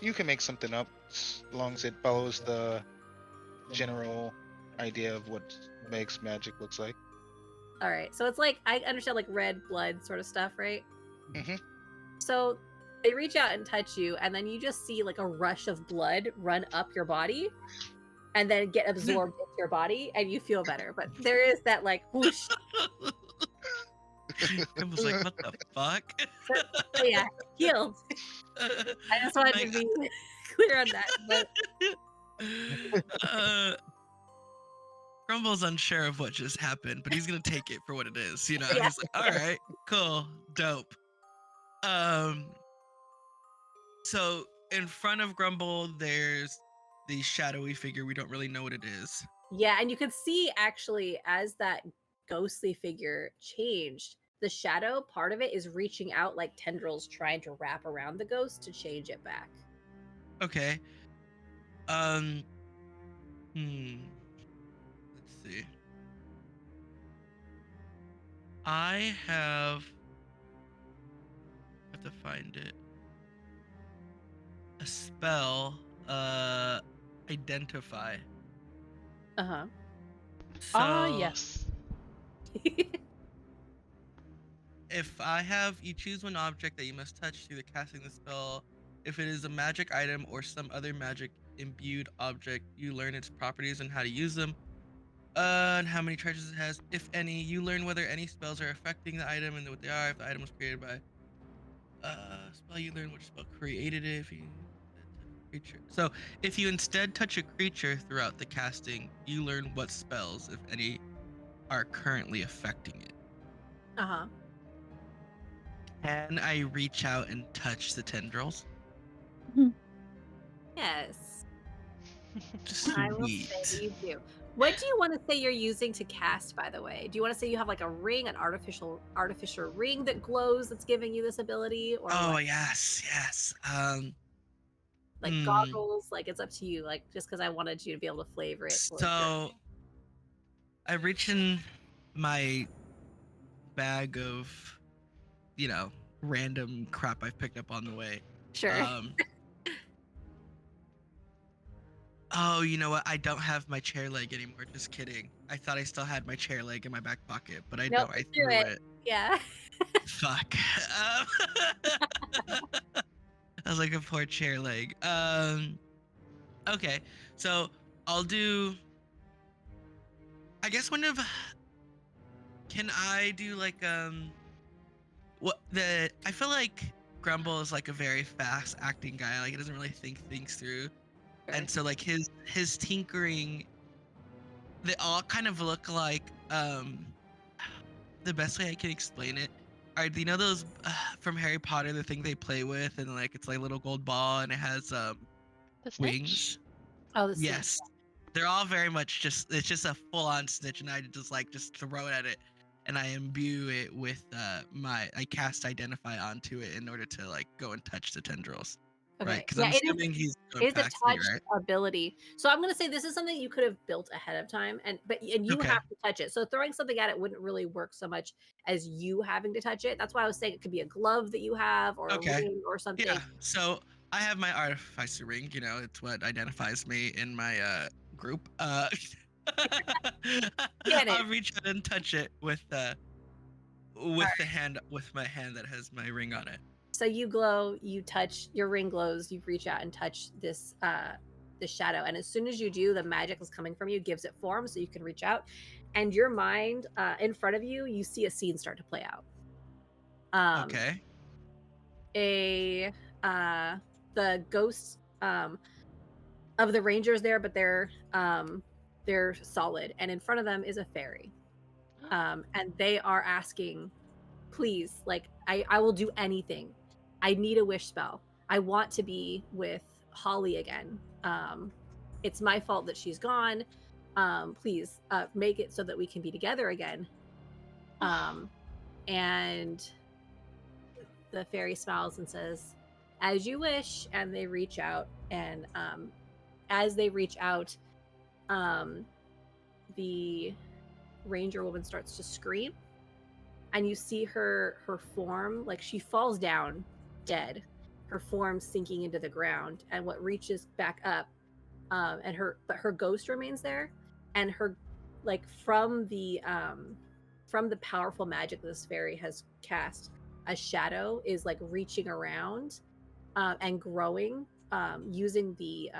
You can make something up as long as it follows the general idea of what Meg's magic looks like. All right. So it's like I understand like red blood sort of stuff, right? Mhm. So they reach out and touch you, and then you just see like a rush of blood run up your body, and then get absorbed into your body, and you feel better. But there is that like whoosh. I was like, what the fuck? So yeah, healed. I just wanted to be clear on that. But Grumble's unsure of what just happened, but he's gonna take it for what it is. You know, Yeah. he's like, all right, cool, dope. So in front of Grumble, there's the shadowy figure. We don't really know what it is. yeah, and you can see actually as that ghostly figure changed, the shadow part of it is reaching out like tendrils trying to wrap around the ghost to change it back. Okay. Let's see. I have to find it. A spell, identify. Uh-huh. So Yes. if I have, you choose one object that you must touch through the casting the spell. If it is a magic item or some other magic imbued object, you learn its properties and how to use them. And how many treasures it has, if any. You learn whether any spells are affecting the item and what they are. If the item was created by spell, you learn which spell created it. If you creature, so if you instead touch a creature throughout the casting, you learn what spells, if any, are currently affecting it. Uh-huh. Can I reach out and touch the tendrils? Yes. Sweet. I will say that you do. What do you want to say you're using to cast, by the way? Do you want to say you have like a ring, an artificial ring that glows that's giving you this ability? Or Oh what? yes. Like goggles? Like it's up to you. Like just because I wanted you to be able to flavor it. towards your- So I reach in my bag of, random crap I've picked up on the way. Sure. Oh, you know what? I don't have my chair leg anymore. Just kidding. I thought I still had my chair leg in my back pocket, but I Nope, don't. I threw threw it. it. Yeah. Fuck. I was like a poor chair leg. Okay, so I'll do. I guess can I do like I feel like Grumble is like a very fast acting guy. Like he doesn't really think things through. And so like his tinkering, they all kind of look like the best way I can explain it are, do you know those from Harry Potter, the thing they play with, and like it's like a little gold ball and it has The wings? snitch? Oh, the snitch. Yes. They're all very much it's just a full-on snitch, and I just throw it at it, and I imbue it with I cast identify onto it in order to like go and touch the tendrils. Okay. right? Because Yeah, I'm it is. assuming he's It going is a past me, touch right? ability. So I'm gonna say this is something you could have built ahead of time, and you Okay. have to touch it. So throwing something at it wouldn't really work so much as you having to touch it. That's why I was saying it could be a glove that you have or a Okay. ring or something. Yeah. So I have my artificer ring. You know, it's what identifies me in my group. Get it. I'll reach out and touch it with with my hand that has my ring on it. So you glow, you touch, your ring glows, you reach out and touch this this shadow, and as soon as you do, the magic is coming from you, gives it form so you can reach out, and your mind in front of you, you see a scene start to play out. Okay. The ghosts of the rangers there, but they're solid, and in front of them is a fairy, and they are asking, please, like, I will do anything. I need a wish spell. I want to be with Holly again. It's my fault that she's gone. Please make it so that we can be together again. And the fairy smiles and says, as you wish. And they reach out, and as they reach out, the ranger woman starts to scream, and you see her form, like, she falls down dead, her form sinking into the ground, and what reaches back up, but her ghost remains there, and her, like, from the powerful magic this fairy has cast, a shadow is like reaching around and growing, using the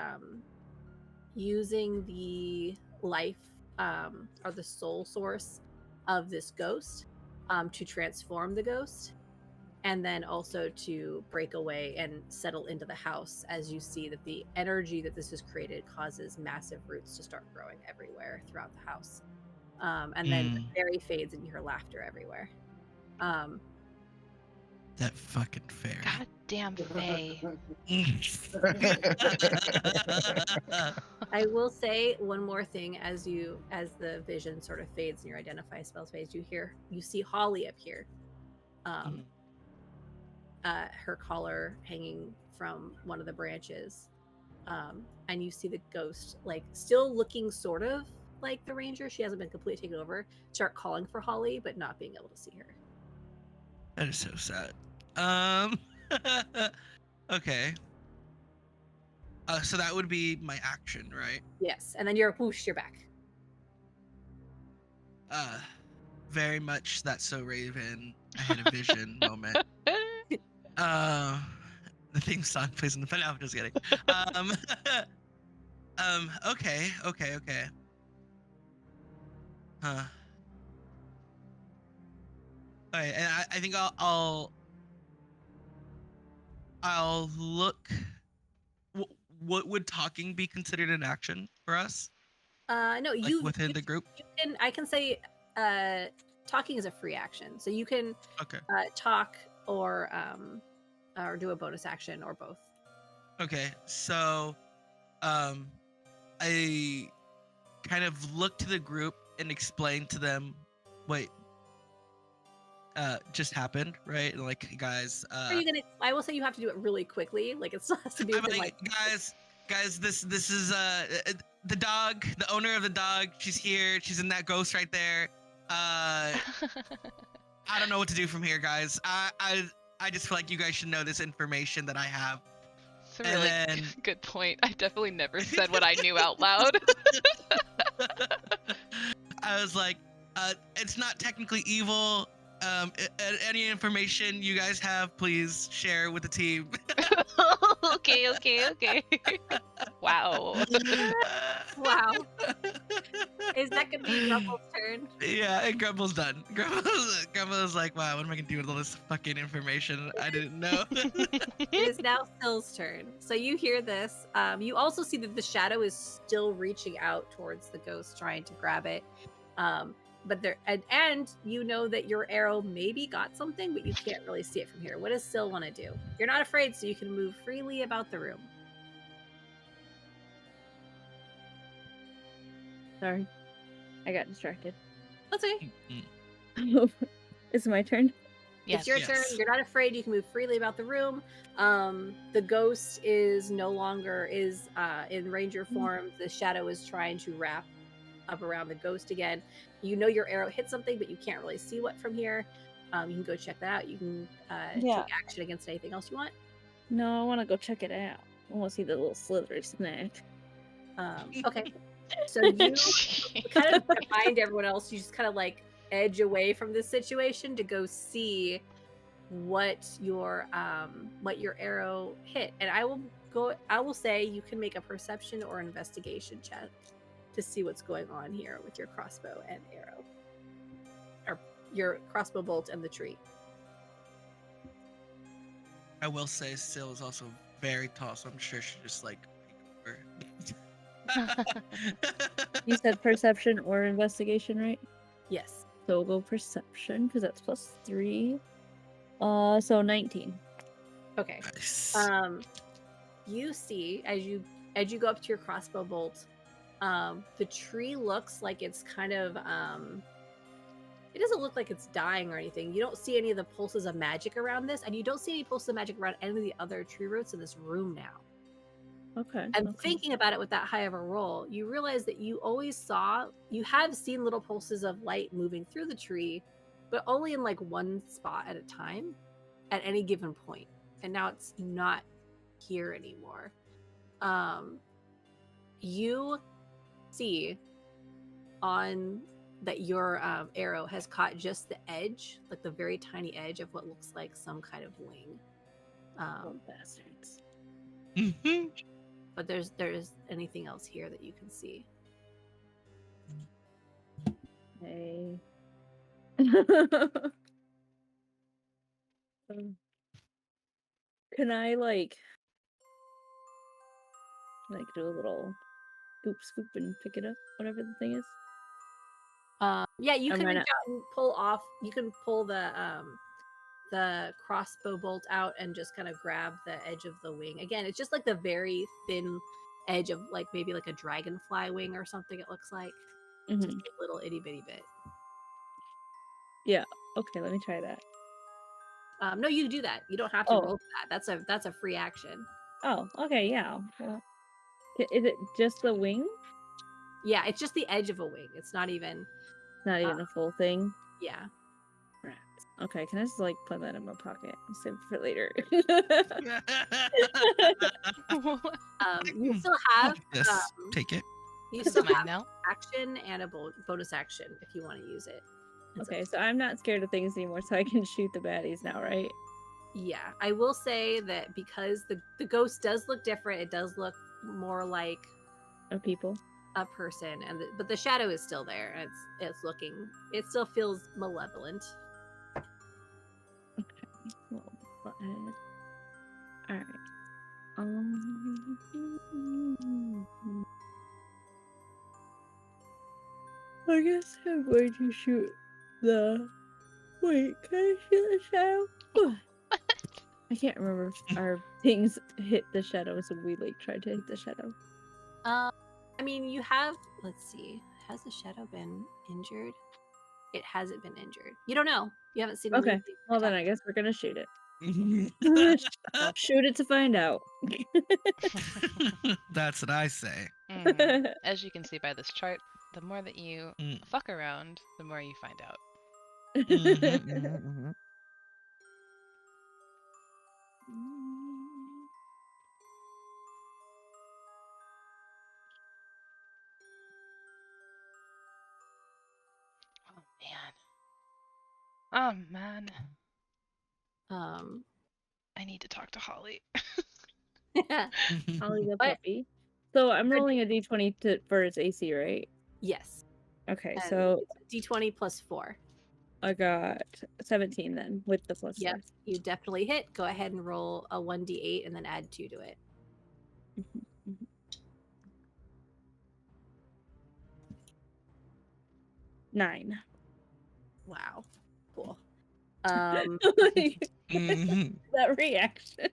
life or the soul source of this ghost to transform the ghost, and then also to break away and settle into the house, as you see that the energy that this has created causes massive roots to start growing everywhere throughout the house. And then the fairy fades and you hear laughter everywhere. That fucking fairy. Goddamn Faye. I will say one more thing as the vision sort of fades and your identify spells fades, you see Holly appear. Her collar hanging from one of the branches. And you see the ghost, like, still looking sort of like the ranger. She hasn't been completely taken over. Start calling for Holly, but not being able to see her. That is so sad. Okay. So that would be my action, right? Yes, and then you're back. Very much that So Raven, I had a vision moment. The theme song plays in the no, I'm just kidding. Okay. Huh. Alright, and I think I'll look. What would talking be considered an action for us? No, like within the group. I can say, talking is a free action, so you can talk or do a bonus action or both. Okay, so I kind of look to the group and explain to them what just happened, right? And like, guys, Are you gonna? I will say you have to do it really quickly. Like, it still has to be within, like, guys, this is the dog, the owner of the dog. She's here. She's in that ghost right there. I don't know what to do from here, guys. I just feel like you guys should know this information that I have. It's a really good point. I definitely never said what I knew out loud. I was like, it's not technically evil. Any information you guys have, please share with the team. Okay. Wow. Wow. Is that gonna be Grumble's turn? Yeah, and Grumble's done. Grumble's like, wow, what am I gonna do with all this fucking information I didn't know? It is now Phil's turn. So you hear this. You also see that the shadow is still reaching out towards the ghost, trying to grab it. But there, and you know that your arrow maybe got something, but you can't really see it from here. What does Syl want to do? You're not afraid, so you can move freely about the room. Sorry, I got distracted. That's okay. It's my turn. It's your turn. Yes. You're not afraid. You can move freely about the room. The ghost is no longer in ranger form. The shadow is trying to wrap up around the ghost again. You know your arrow hit something, but you can't really see what from here. You can go check that out. You can take action against anything else you want. No, I want to go check it out. I want to see the little slithery snack. Okay. So you kind of behind everyone else, you just kind of like edge away from this situation to go see what your arrow hit. And I will say you can make a perception or investigation check to see what's going on here with your crossbow and arrow. Or your crossbow bolt and the tree. I will say Syl is also very tall, so I'm sure she just like peek over. You said perception or investigation, right? Yes. So we'll go perception because that's +3. So 19. Okay. Nice. You see as you go up to your crossbow bolt, the tree looks like it's kind of it doesn't look like it's dying or anything. You don't see any of the pulses of magic around this, and you don't see any pulses of magic around any of the other tree roots in this room now. Okay. And thinking about it with that high of a roll, you realize that you have seen little pulses of light moving through the tree, but only in like one spot at a time at any given point. And now it's not here anymore. You see on that your arrow has caught just the edge, like the very tiny edge of what looks like some kind of wing. Bastards. Mhm. But there's anything else here that you can see. Hey. Can I like do a little scoop and pick it up, whatever the thing is? Yeah, you I'm can gonna- reach out and pull off. You can pull the crossbow bolt out and just kind of grab the edge of the wing. Again, it's just like the very thin edge of like maybe like a dragonfly wing or something. It looks like just a little itty bitty bit. Yeah. Okay, let me try that. No, you do that. You don't have to roll for that. That's a free action. Oh, okay, yeah. Well, is it just the wing? Yeah, it's just the edge of a wing. It's not even Not even a full thing. yeah. Right. Okay, can I just like put that in my pocket and save it for later? You still have Yes, take it. you This still is mine have now. action and a bonus action if you want to use it. It's Okay, so I'm not scared of things anymore, so I can shoot the baddies now, right? Yeah, I will say that because the ghost does look different, it does look more like Of people. a person, but the shadow is still there, and it still feels malevolent. Okay. Well, butthead. Alright. I guess I'm going to shoot the. Wait, can I shoot the shadow? I can't remember if our things hit the shadows when we like tried to hit the shadow. I mean, you have. Let's see. Has the shadow been injured? It hasn't been injured. You don't know. You haven't seen. Okay. anything Well, then attack. I guess we're gonna shoot it. Shoot it to find out. That's what I say. As you can see by this chart, the more that you fuck around, the more you find out. Oh man. I need to talk to Holly. Holly the What? puppy. So I'm rolling a d20 for its AC, right? Yes. Okay, And so it's D20 plus 4. I got 17 then with the plus Yep, 4. you definitely hit. Go ahead and roll a 1d8 and then add 2 to it. 9. Wow. Cool. That reaction.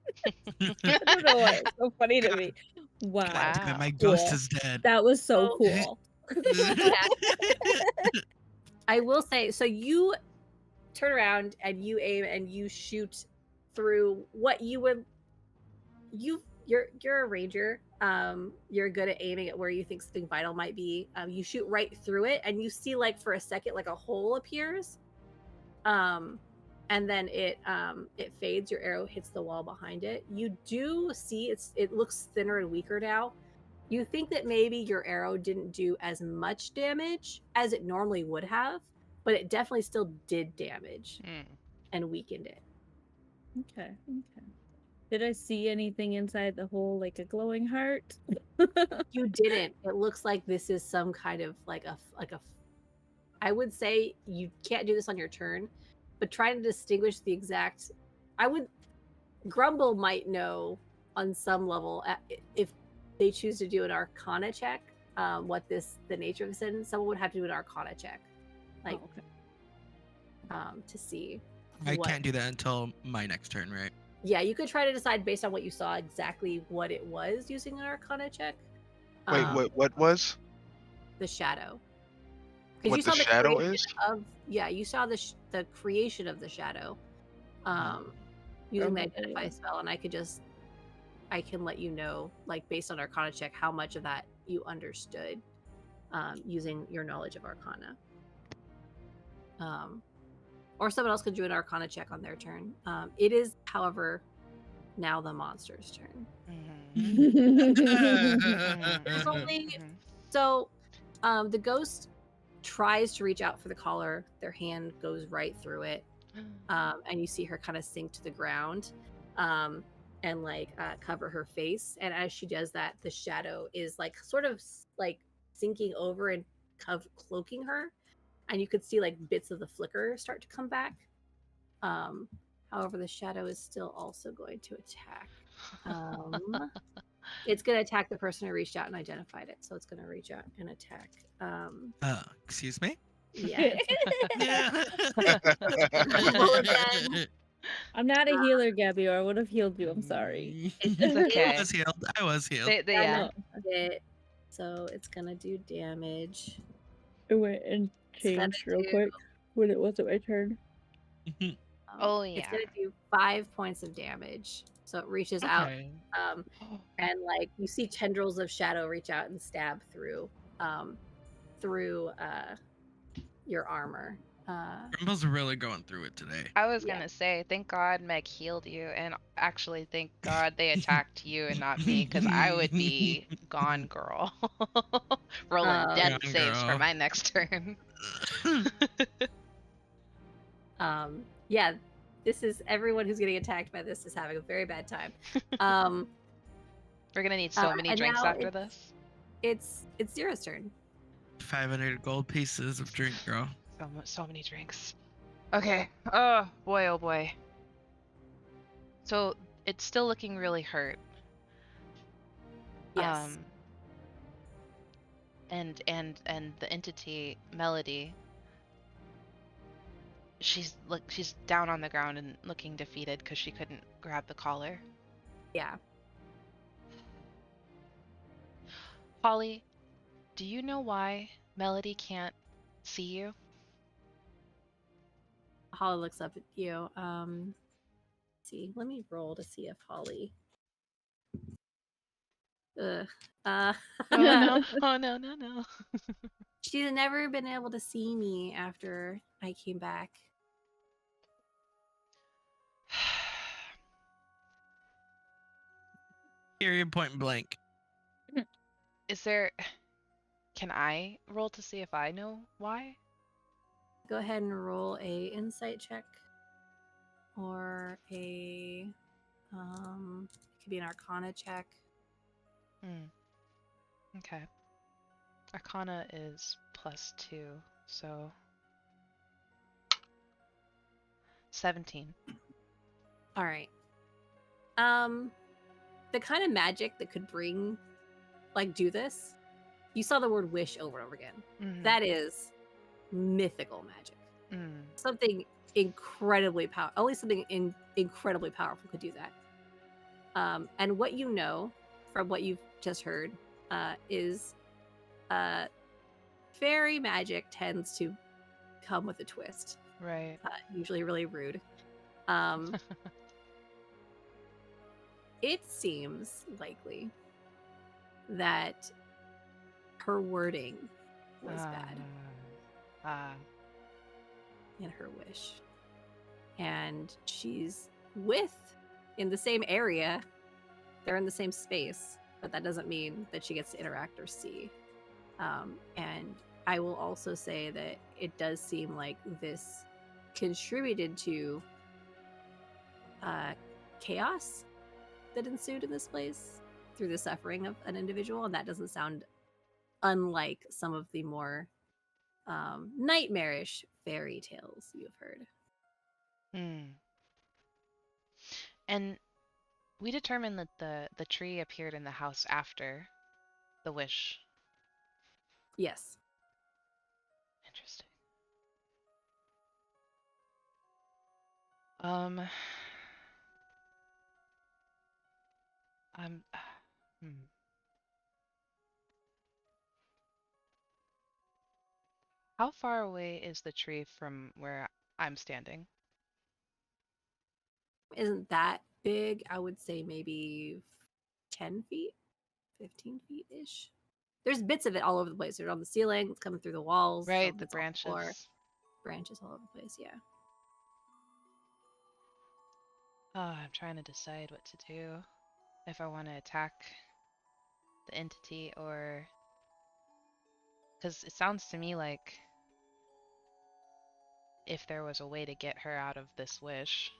I don't know why it's so funny to me. Wow. Damn it, my Cool. ghost is dead. That was so cool. I will say, so you turn around and you aim and you shoot through what you would you're a ranger. You're good at aiming at where you think something vital might be. You shoot right through it, and you see like for a second like a hole appears, and then it fades. Your arrow hits the wall behind it. You do see it looks thinner and weaker now. You think that maybe your arrow didn't do as much damage as it normally would have, but it definitely still did damage and weakened it. Okay. Did I see anything inside the hole, like a glowing heart? You didn't. It looks like this is some kind of like a I would say you can't do this on your turn, but trying to distinguish the exact Grumble might know on some level if they choose to do an Arcana check, what the nature of this is. Someone would have to do an Arcana check, like to see. I can't do that until my next turn, right? Yeah, you could try to decide based on what you saw exactly what it was using an Arcana check. Wait, what was? The shadow. What you saw the shadow is? You saw the creation of the shadow, using the identify spell, and I can let you know, like based on Arcana check, how much of that you understood, using your knowledge of Arcana. Or someone else could do an Arcana check on their turn. It is, however, now the monster's turn. There's only so the ghost tries to reach out for the collar. Their hand goes right through it, and you see her kind of sink to the ground, and cover her face. And as she does that, the shadow is like sort of like sinking over and cloaking her. And you could see like bits of the flicker start to come back. However, the shadow is still also going to attack. It's going to attack the person who reached out and identified it. So it's going to reach out and attack. Excuse me? Yeah. I'm not a healer, Gabby, or I would have healed you. I'm sorry. It's okay. I was healed. Yeah. So it's going to do damage. It went and changed real quick when it wasn't my turn. Oh yeah. It's gonna do 5 points of damage. So it reaches out, and like you see tendrils of shadow reach out and stab through your armor. Grumble's really going through it today. I was gonna say, thank God Meg healed you, and actually thank God they attacked you and not me, because I would be gone, girl. Rolling death saves for my next turn. Yeah, this is everyone who's getting attacked by this is having a very bad time. We're gonna need so many drinks after this. It's Zira's turn. 500 gold pieces of drink, girl. So many drinks. Okay. Oh boy. So it's still looking really hurt. Yes. And the entity Melody. She's down on the ground and looking defeated because she couldn't grab the collar. Yeah. Holly, do you know why Melody can't see you? Holly looks up at you. Let's see, let me roll to see if Holly. Oh no. She's never been able to see me after I came back. Period, point blank. Can I roll to see if I know why? Go ahead and roll a insight check, or a it could be an Arcana check. Okay. Arcana is +2, so 17. All right. The kind of magic that could do this. You saw the word wish over and over again. Mm-hmm. That is mythical magic. Something incredibly powerful. Only something incredibly powerful could do that. And what you know from what you've just heard is fairy magic tends to come with a twist, Right. Usually really rude. Um, it seems likely that her wording was bad in her wish. And she's in the same area. They're in the same space, but that doesn't mean that she gets to interact or see. And I will also say that it does seem like this contributed to chaos that ensued in this place through the suffering of an individual, and that doesn't sound unlike some of the more nightmarish fairy tales you've heard. And we determined that the tree appeared in the house after the wish. Yes. Interesting. How far away is the tree from where I'm standing? Isn't that big? I would say maybe 10 feet, 15 feet ish. There's bits of it all over the place. They're on the ceiling, it's coming through the walls, Right, the it's on the floor. branches. Branches all over the place, yeah. Oh, I'm trying to decide what to do. If I want to attack the entity or... Because it sounds to me like if there was a way to get her out of this wish.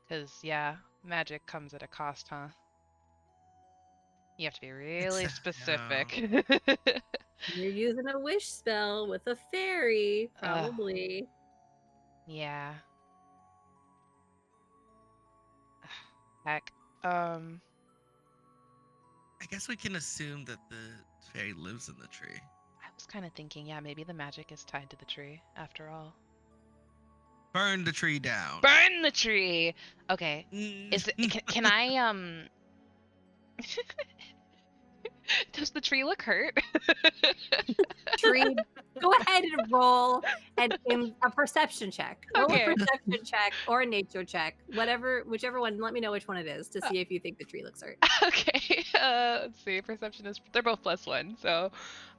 Because, yeah, magic comes at a cost, huh? You have to be really specific. You're using a wish spell with a fairy, probably. Yeah. Heck. I guess we can assume that the fairy lives in the tree. I was kind of thinking, yeah, maybe the magic is tied to the tree after all. Burn the tree down. Burn the tree. Okay. Is it, can I Does the tree look hurt? Tree, go ahead and roll in a perception check. Roll a perception check or a nature check, whichever one. Let me know which one it is to see if you think the tree looks hurt. Okay. Let's see. Perception is they're both +1. So,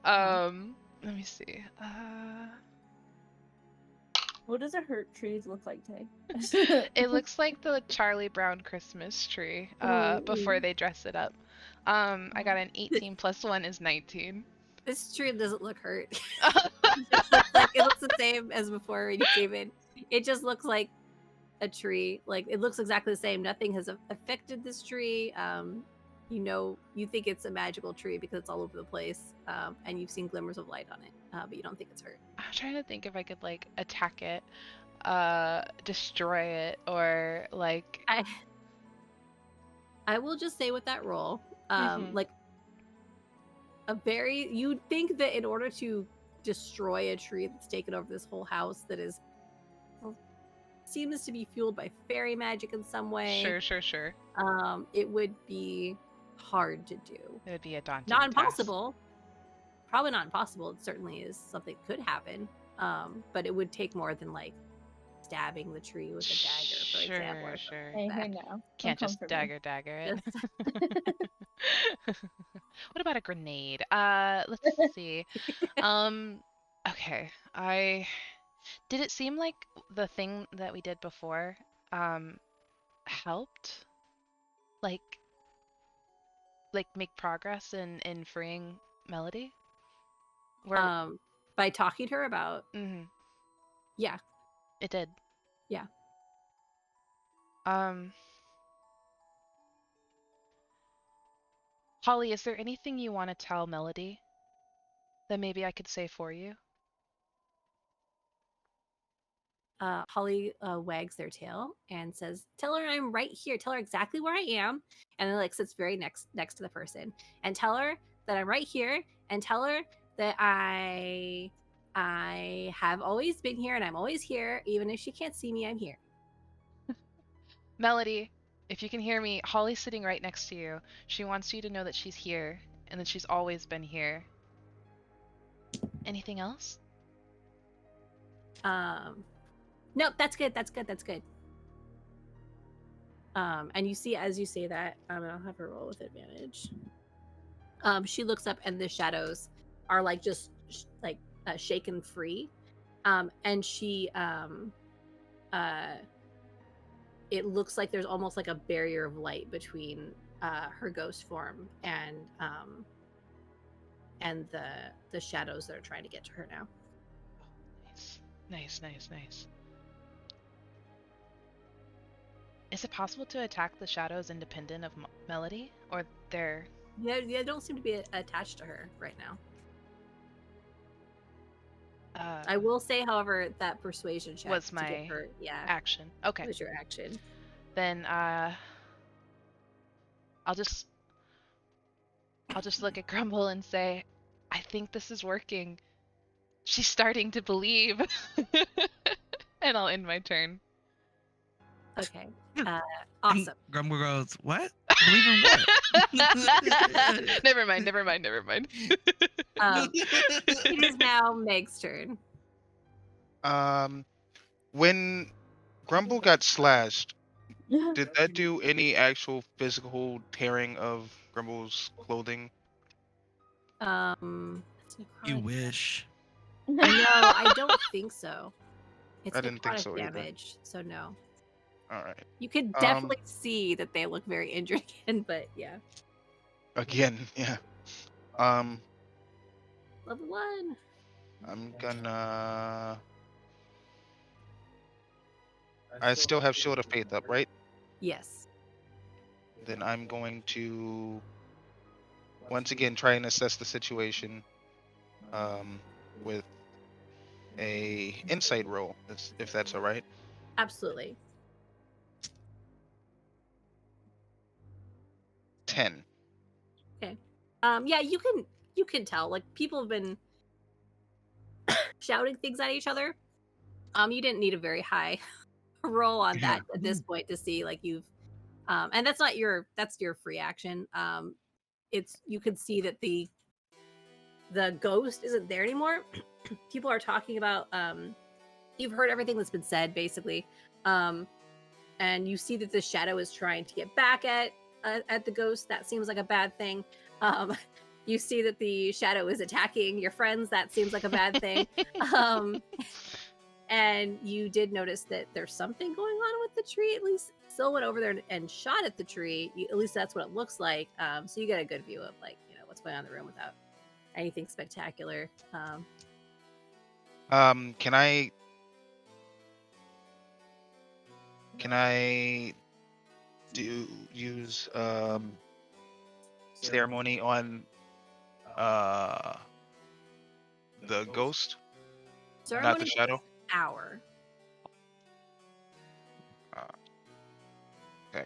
let me see. What does a hurt tree look like, Tay? It looks like the Charlie Brown Christmas tree before they dress it up. I got an 18 +1 is 19. This tree doesn't look hurt. It looks the same as before when you came in. It just looks like a tree. Like it looks exactly the same. Nothing has affected this tree. You think it's a magical tree because it's all over the place, and you've seen glimmers of light on it, but you don't think it's hurt. I'm trying to think if I could like attack it, destroy it, or like. I will just say with that roll, like you'd think that in order to destroy a tree that's taken over this whole house that is seems to be fueled by fairy magic in some way. Sure. It would be hard to do. It would be a daunting Not impossible. Probably not impossible. It certainly is something that could happen. But it would take more than like stabbing the tree with a dagger, for example. Sure. Hey, now. Can't just dagger it. What about a grenade? Let's see. Okay. Did it seem like the thing that we did before helped? Like make progress in freeing Melody? By talking to her about yeah. It did. Yeah. Holly, is there anything you want to tell Melody that maybe I could say for you? Holly wags their tail and says, "Tell her I'm right here. Tell her exactly where I am." And then like sits very next to the person. And tell her that I'm right here. And tell her that I have always been here and I'm always here. Even if she can't see me, I'm here. Melody, if you can hear me, Holly's sitting right next to you. She wants you to know that she's here and that she's always been here. Anything else? Nope, that's good. That's good. That's good. And you see, as you say that, I'll have her roll with advantage. She looks up, and the shadows are like just shaken free, and she it looks like there's almost like a barrier of light between her ghost form and the shadows that are trying to get to her now. Nice. Is it possible to attack the shadows independent of Melody, or they're? Yeah, they don't seem to be attached to her right now. I will say, however, that persuasion check was to my get her, action. Okay. was your action. Then I'll just look at Grumble and say, I think this is working. She's starting to believe. And I'll end my turn. Okay. Awesome. Grumble goes, what? Believe in what? Never mind. It is now Meg's turn. When Grumble got slashed, did that do any actual physical tearing of Grumble's clothing? That's You necrotic wish. No, I don't think so. It's I didn't think necrotic so either. damage, so no. All right. You could definitely see that they look very injured again, but yeah. Again, yeah. Level 1. I'm gonna. I still have Shield of Faith up, right? Yes. Then I'm going to once again try and assess the situation with a insight roll, if that's all right. Absolutely. 10. Okay. Yeah, you can tell. Like, people have been shouting things at each other. You didn't need a very high roll on that at this point to see like you've and that's your free action. It's you can see that the ghost isn't there anymore. People are talking about you've heard everything that's been said basically. And you see that the shadow is trying to get back at the ghost. That seems like a bad thing. You see that the shadow is attacking your friends. That seems like a bad thing. And you did notice that there's something going on with the tree. At least Syl went over there and shot at the tree. At least that's what it looks like. So you get a good view of like, what's going on in the room without anything spectacular. Can I use ceremony on the ghost, not the shadow? Hour. Okay.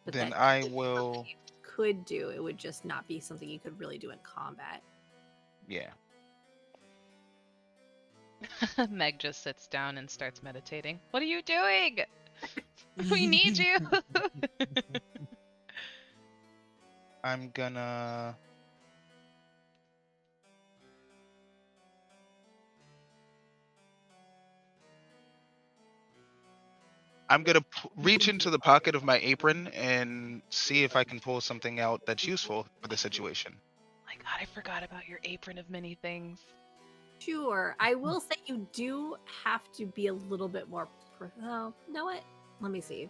But Then that I is will. something you could do. It would just not be something you could really do in combat. Yeah. Meg just sits down and starts meditating. What are you doing? We need you. I'm gonna. Reach into the pocket of my apron and see if I can pull something out that's useful for the situation. My God, I forgot about your apron of many things. Sure. I will say you do have to be a little bit more. Oh, you know what? Let me see.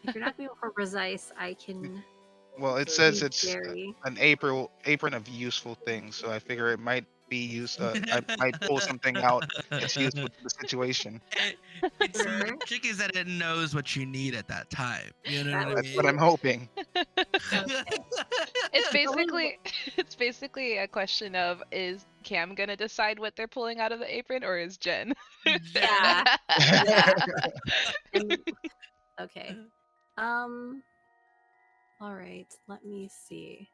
If you're not being more precise, I can. Well, it says be it's very- an apron of useful things, so I figure it might be used. I might pull something out that's useful to the situation. It's Sure. magic is that it knows what you need at that time. You know That what I was That's what mean? I'm hoping. It's basically a question of, is Cam gonna decide what they're pulling out of the apron, or is Jen? Yeah. Yeah. Okay. All right. Let me see.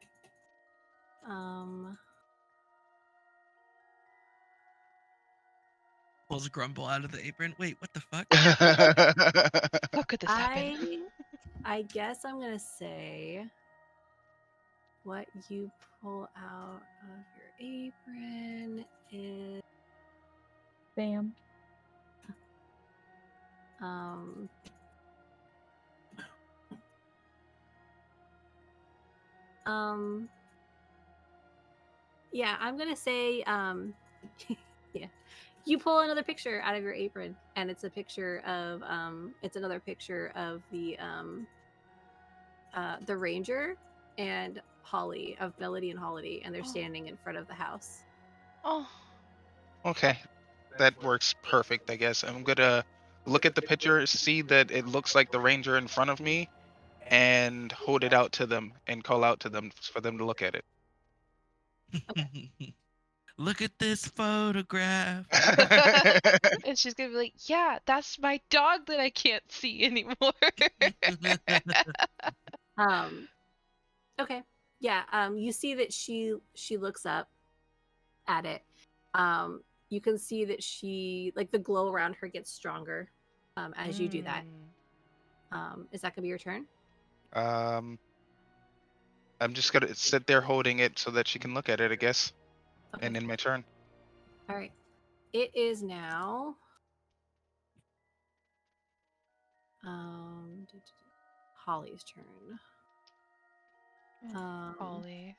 Pulls Grumble out of the apron. Wait, what the fuck? How could this happen? I guess I'm gonna say what you pull out of your apron is Bam. um yeah, I'm gonna say yeah, you pull another picture out of your apron, and it's a picture of it's another picture of the ranger and Holly, of Melody and Holly, and they're Oh. standing in front of the house. Oh. Okay, that works perfect, I guess. I'm gonna look at the picture, see that it looks like the ranger in front of me, and hold it out to them and call out to them for them to look at it. Look at this photograph. And she's gonna be like, yeah, that's my dog that I can't see anymore. Okay, yeah, you see that she looks up at it. You can see that she, like, the glow around her gets stronger as you do that. Is that gonna be your turn? I'm just gonna sit there holding it so that she can look at it, I guess. Okay. And then my turn. All right. It is now Holly's turn. Holly.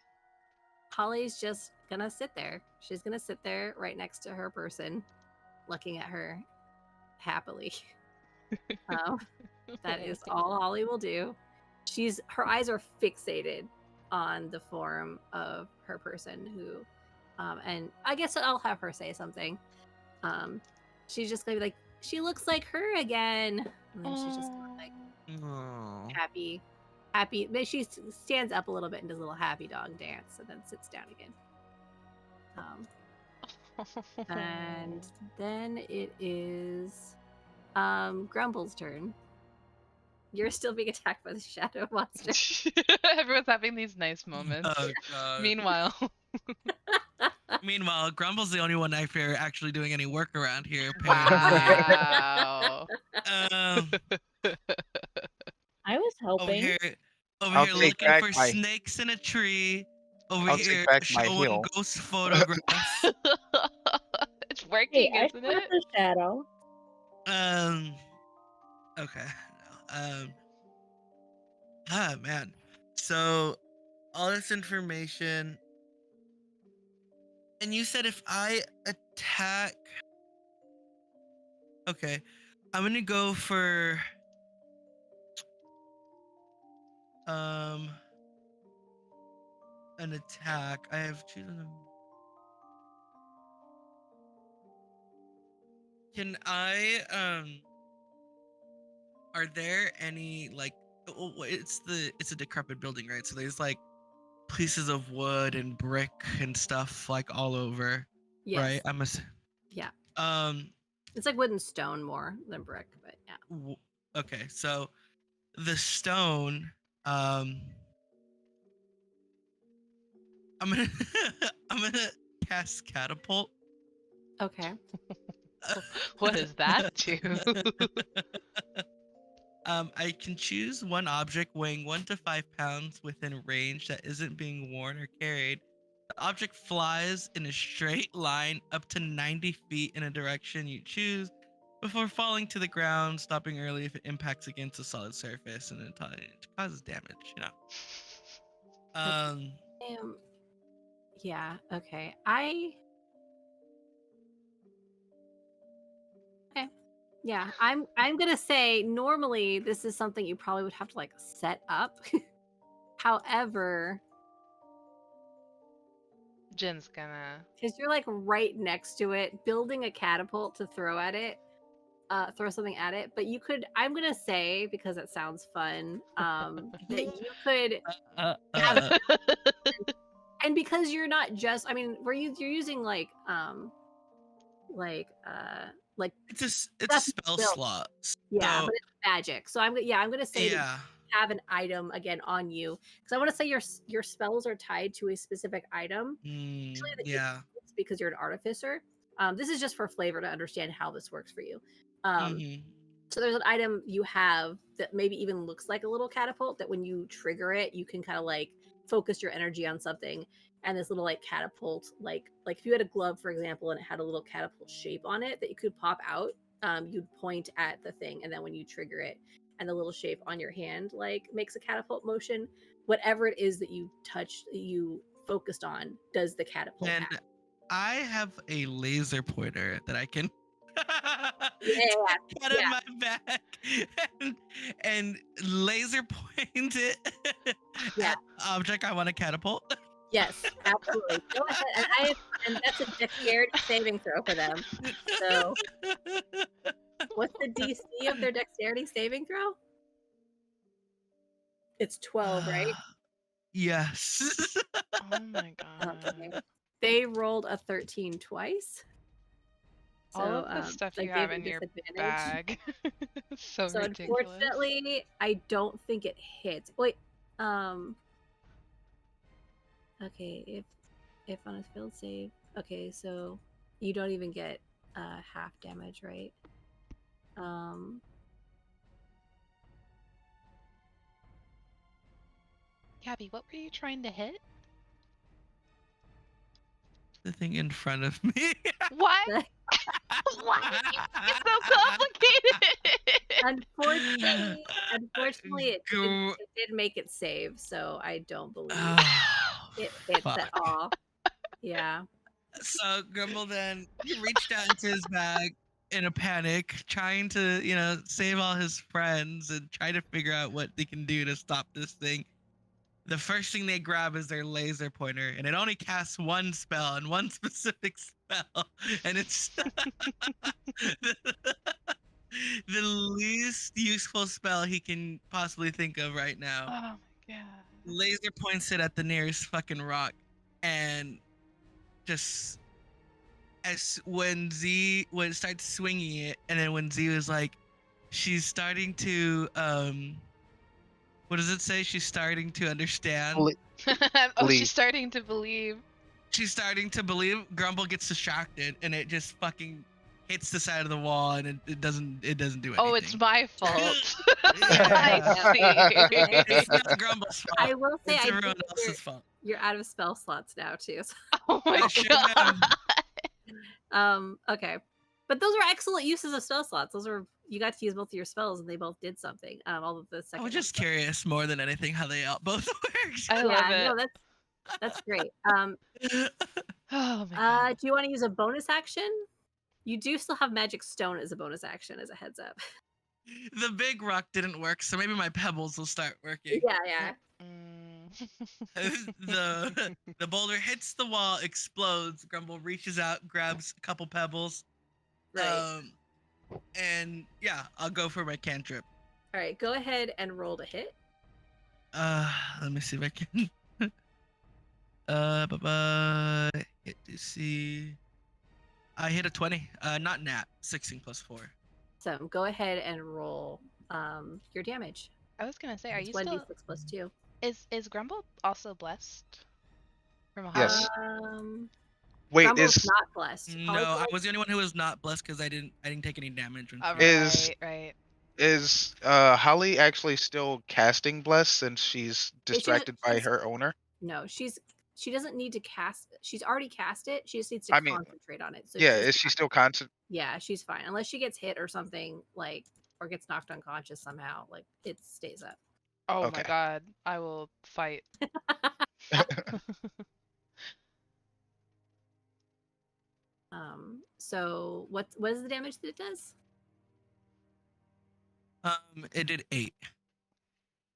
Holly's just gonna sit there. She's gonna sit there right next to her person, looking at her happily. That is all Holly will do. Her eyes are fixated on the form of her person who, and I guess I'll have her say something. She's just gonna be like, she looks like her again, and then she's just gonna, like, Aw. happy. But she stands up a little bit and does a little happy dog dance, and then sits down again. And then it is Grumble's turn. You're still being attacked by the shadow monster. Everyone's having these nice moments. Oh god. Meanwhile, Grumble's the only one I fear actually doing any work around here, apparently. wow. I was over helping. here I'll take looking back for my- snakes in a tree. Over I'll here take back my showing heel. ghost photographs. It's Hey, working, I isn't shot it? the shadow. Okay. Man. So all this information, and you said if I attack, okay, I'm gonna go for an attack. I have chosen them. Can I are there any, like, it's a decrepit building, right? So there's like pieces of wood and brick and stuff like all over. Yes. Right? Yeah. Um It's like wood and stone more than brick, but yeah. Okay, so the stone, I'm gonna I'm gonna cast catapult. Okay. What does that do? I can choose one object weighing 1 to 5 pounds within range that isn't being worn or carried. The object flies in a straight line up to 90 feet in a direction you choose before falling to the ground, stopping early if it impacts against a solid surface and it causes damage, you know. Yeah, okay. Okay. Yeah, I'm gonna say normally this is something you probably would have to, like, set up. However, Jin's gonna. because you're, like, right next to it, building a catapult to throw at it, throw something at it, but you could, I'm gonna say, because it sounds fun, that you could have, and because you're not just, I mean, you're using like It's a spell slot. yeah, So, but it's magic. So I'm gonna say that you yeah. have an item again on you, because I want to say your spells are tied to a specific item. Usually that you Yeah. use because you're an artificer. This is just for flavor to understand how this works for you. So there's an item you have that maybe even looks like a little catapult that when you trigger it, you can kind of like focused your energy on something, and this little like catapult, like if you had a glove, for example, and it had a little catapult shape on it that you could pop out, you'd point at the thing, and then when you trigger it, and the little shape on your hand like makes a catapult motion. Whatever it is that you touched, you focused on, does the catapult And act. I have a laser pointer that I can Yeah, take out of my back and laser point it Yeah. at the object I want to catapult. Yes, absolutely. Go ahead, and that's a dexterity saving throw for them. So, what's the DC of their dexterity saving throw? It's 12, right? Yes. Oh my god. Okay. They rolled a 13 twice. All So, of the stuff that you gave have them in your disadvantage. bag. So So ridiculous. unfortunately, I don't think it hits. Wait, okay, if on a field save, okay, so you don't even get half damage, right? Gabby, what were you trying to hit? The thing in front of me. What? Why did you make it so complicated? Unfortunately, it did make it save, so I don't believe it hits at all. Yeah. So Grumble then he reached out into his bag in a panic, trying to, save all his friends and try to figure out what they can do to stop this thing. The first thing they grab is their laser pointer, and it only casts one spell and one specific spell, and it's the least useful spell he can possibly think of right now. Oh my god. Laser points it at the nearest fucking rock, and just when it starts swinging it, and then when Z was like, she's starting to what does it say? She's starting to understand. Oh, she's starting to believe. She's starting to believe. Grumble gets distracted, and it just fucking hits the side of the wall, and it doesn't do anything. Oh, it's my fault. Yeah. I see. It's not Grumble's fault. I will say, It's I everyone think else's fault. you're out of spell slots now too. So. Oh my I should god. have. Okay, but those are excellent uses of spell slots. Those are, you got to use both of your spells, and they both did something. All of the second. I was just curious more than anything how they both work. I love it. No, that's great. Oh my god. Do you want to use a bonus action? You do still have magic stone as a bonus action, as a heads up. The big rock didn't work, so maybe my pebbles will start working. Yeah. The boulder hits the wall, explodes. Grumble reaches out, grabs a couple pebbles. Right. And yeah, I'll go for my cantrip. All right, go ahead and roll to hit. Let me see if I can. Hit to see. I hit a 20. Not nat. 16 plus 4. So go ahead and roll your damage. I was gonna say, are you 1d6 still? plus 2. Is Grumble also blessed? From a Yes. Wait, Wait, Grumble's is not blessed. No, I was the only one who was not blessed because I didn't take any damage. When Right. is Holly actually still casting bless since she's distracted by her owner? No, she doesn't need to cast. She's already cast it. She just needs to concentrate on it. So yeah, is she still concentrating? Yeah, she's fine unless she gets hit or something, like, or gets knocked unconscious somehow. Like, it stays up. Oh Okay. my god, I will fight. So what is the damage that it does? It did 8.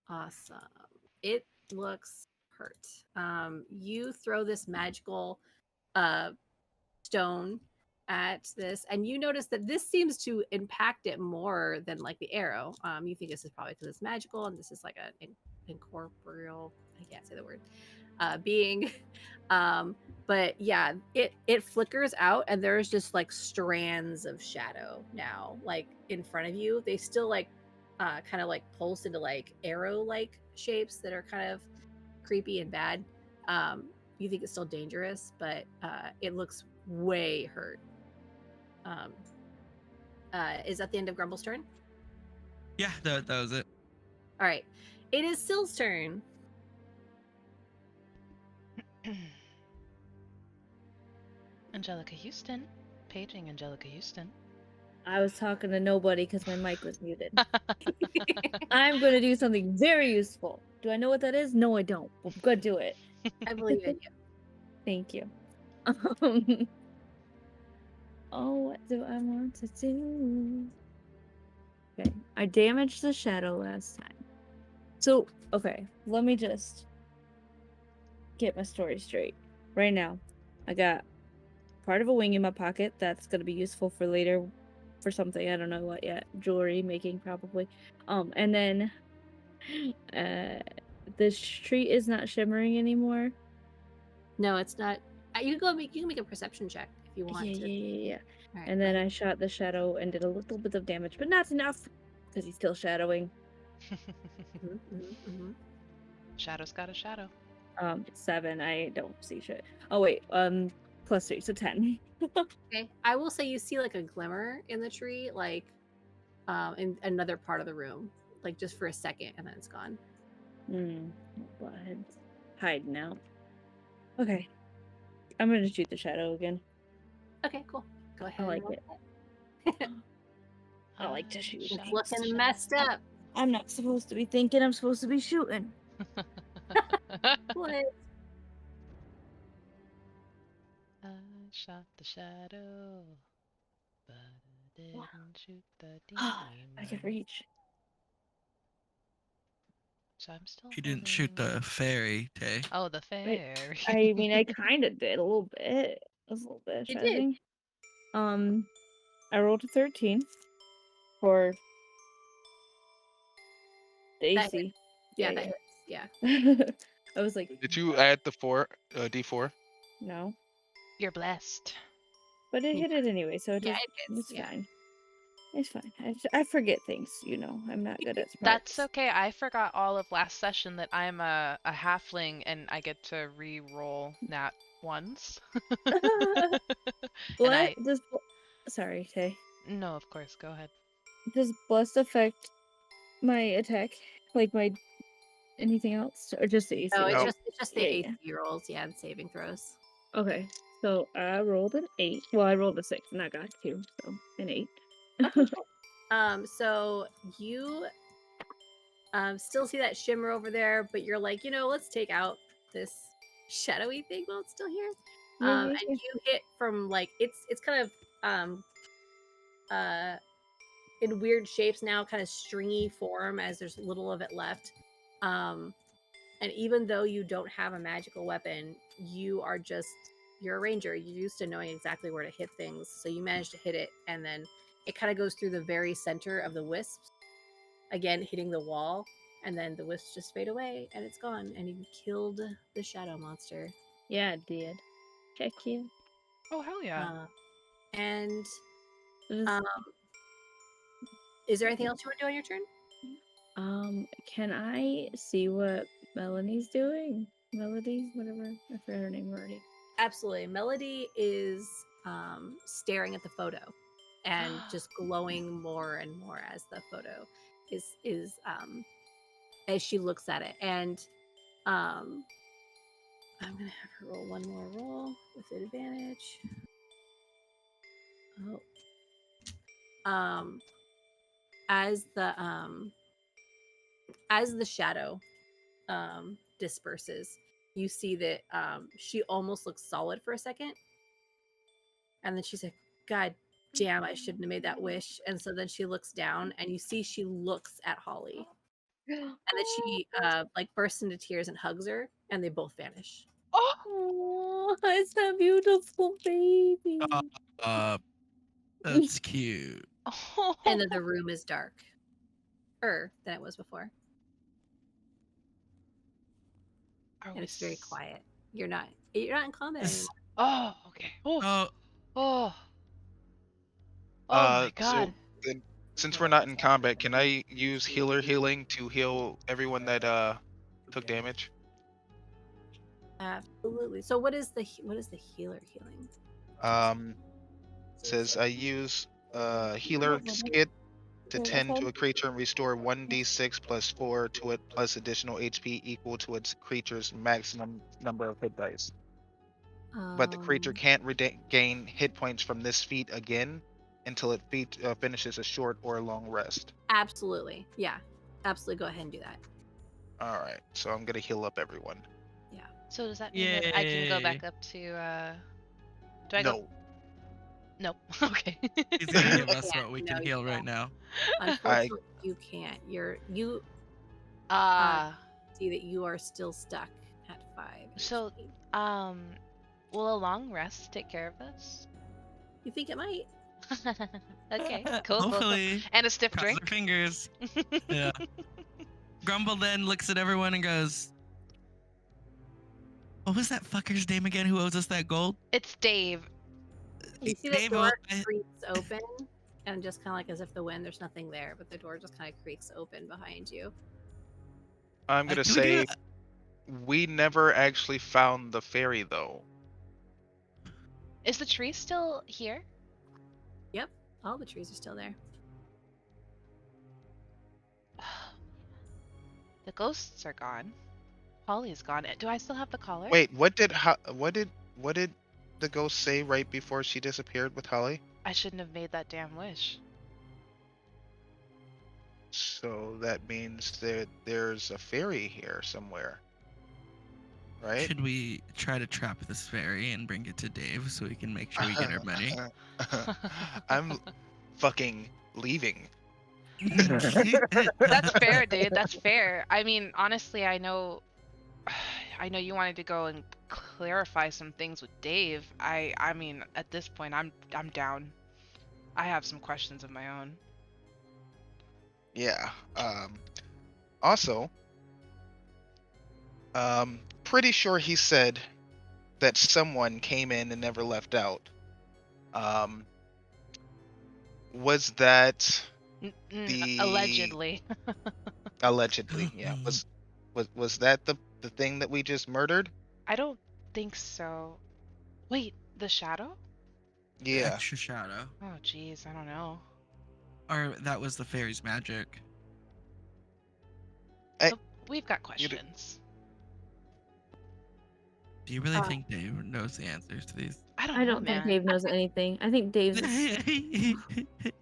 Awesome. It looks hurt. You throw this magical stone at this, and you notice that this seems to impact it more than like the arrow. You think this is probably because it's magical, and this is like an incorporeal, I can't say the word, being. But yeah, it flickers out, and there's just like strands of shadow now, like in front of you. They still like kind of like pulse into like arrow like shapes that are kind of creepy and bad. You think it's still dangerous, but it looks way hurt. Is that the end of Grumble's turn? Yeah, that was it. All right, it is Syl's turn. Angelica Houston. Paging Angelica Houston. I was talking to nobody because my mic was muted. I'm going to do something very useful. Do I know what that is? No, I don't. But I'm going to do it. I believe in you. Thank you. Oh, what do I want to do? Okay, I damaged the shadow last time. So, okay, let me just get my story straight. Right now, I got part of a wing in my pocket that's going to be useful for later for something. I don't know what yet. Jewelry making, probably. And then this tree is not shimmering anymore. No, it's not. You can make a perception check if you want to. Yeah. All right, And then I shot the shadow and did a little bit of damage, but not enough because he's still shadowing. Shadow's got a shadow. 7. I don't see shit. Oh wait, +3, so 10. Okay, I will say you see like a glimmer in the tree, like in another part of the room, like just for a second, and then it's gone. Bloodhead's hiding out. Okay, I'm gonna shoot the shadow again. Okay, cool. Go ahead. I like and it. roll it. I like to shoot. It's looking messed up. I'm not supposed to be thinking. I'm supposed to be shooting. What? I shot the shadow, but I didn't shoot the I can demon. reach. So I'm still. You didn't shoot the holding- fairy, Tay. Oh, the fairy. I mean, I kind of did a little bit. It was a little bit You did. shadowing. I rolled a 13 for the That AC. Yeah, that hits. Yeah. I was like, Did you add the D4? no, You're blessed. but it Yeah. hit it anyway, so Yeah, it it hits, it's yeah. fine. It's fine. I forget things, you know. I'm not good at That's smarts. okay. I forgot all of last session that I'm a halfling and I get to re-roll nat ones. What I- does? Sorry, Tay. No, of course. Go ahead. Does blessed affect my attack? Like my anything else, or just the AC? No, No. it's just the Yeah, AC rolls, yeah, and saving throws. Okay, so I rolled an 8. Well, I rolled a 6 and I got 2, so an 8. So you still see that shimmer over there, but you're like, let's take out this shadowy thing while it's still here. Yeah, And you hit from like it's kind of in weird shapes now, kind of stringy form as there's little of it left. And even though you don't have a magical weapon, you're a ranger. You're used to knowing exactly where to hit things. So you managed to hit it, and then it kind of goes through the very center of the wisps, again hitting the wall, and then the wisps just fade away, and it's gone. And you killed the shadow monster. Yeah, it did. Heck yeah. Oh, hell yeah. And It was- is there anything else you want to do on your turn? Can I see what Melanie's doing? Melody, whatever. I forgot her name already. Absolutely. Melody is staring at the photo and just glowing more and more as the photo is as she looks at it. And I'm gonna have her roll one more roll with advantage. Oh. As the shadow disperses, you see that she almost looks solid for a second, and then she's like, God damn, I shouldn't have made that wish. And so then she looks down, and you see she looks at Holly, and then she like bursts into tears and hugs her, and they both vanish. Oh, it's a beautiful baby. That's cute. And then the room is darker than it was before, Are and we it's very s- quiet. You're not in combat Is- anymore. Oh, okay. Oh, Oh, oh. Oh my So god. then, since we're not in combat, can I use healer healing to heal everyone that took damage? Absolutely. So what is the healer healing? Says I use healer skit to Yeah, that's 10 to fine. a creature and restore 1d6 plus 4 to it plus additional HP equal to its creature's maximum number of hit dice. But the creature can't gain hit points from this feat again until it finishes a short or a long rest. Absolutely. Yeah. Absolutely. Go ahead and do that. All right, so I'm gonna heal up everyone. So does that mean that I can go back Yay. up to? Do I go? No, Nope. Okay. He's gonna give You us can't. what we No, can you heal right can't. now. Unfortunately, you can't. You see that you are still stuck at 5. So, HP. will a long rest take care of this? You think it might? Okay, cool. Hopefully. And a stiff Cross drink. our fingers. Yeah. Grumble then looks at everyone and goes, "What was that fucker's name again who owes us that gold?" It's Dave. You see the Dave, door creaks open, and just kind of like as if the wind, there's nothing there, but the door just kind of creaks open behind you. I'm gonna can we do say we never actually found the fairy though. Is the tree still here? Yep, all the trees are still there. The ghosts are gone. Holly's gone. Do I still have the collar? Wait, what did the ghost say right before she disappeared with Holly? I shouldn't have made that damn wish. So that means that there's a fairy here somewhere, right? Should we try to trap this fairy and bring it to Dave so we can make sure we get our money? I'm fucking leaving. That's fair, dude. That's fair. I mean, honestly, I know you wanted to go and clarify some things with Dave. I mean, at this point, I'm down. I have some questions of my own. Yeah. Also, pretty sure he said that someone came in and never left out. Was that Allegedly. allegedly? Yeah. Was that the thing that we just murdered? I don't think so. Wait, the shadow? Yeah. Extra shadow. Oh, jeez, I don't know. Or that was the fairy's magic. We've got questions. Do you really think Dave knows the answers to these? I don't I know, don't think man. Dave knows anything. I think Dave's.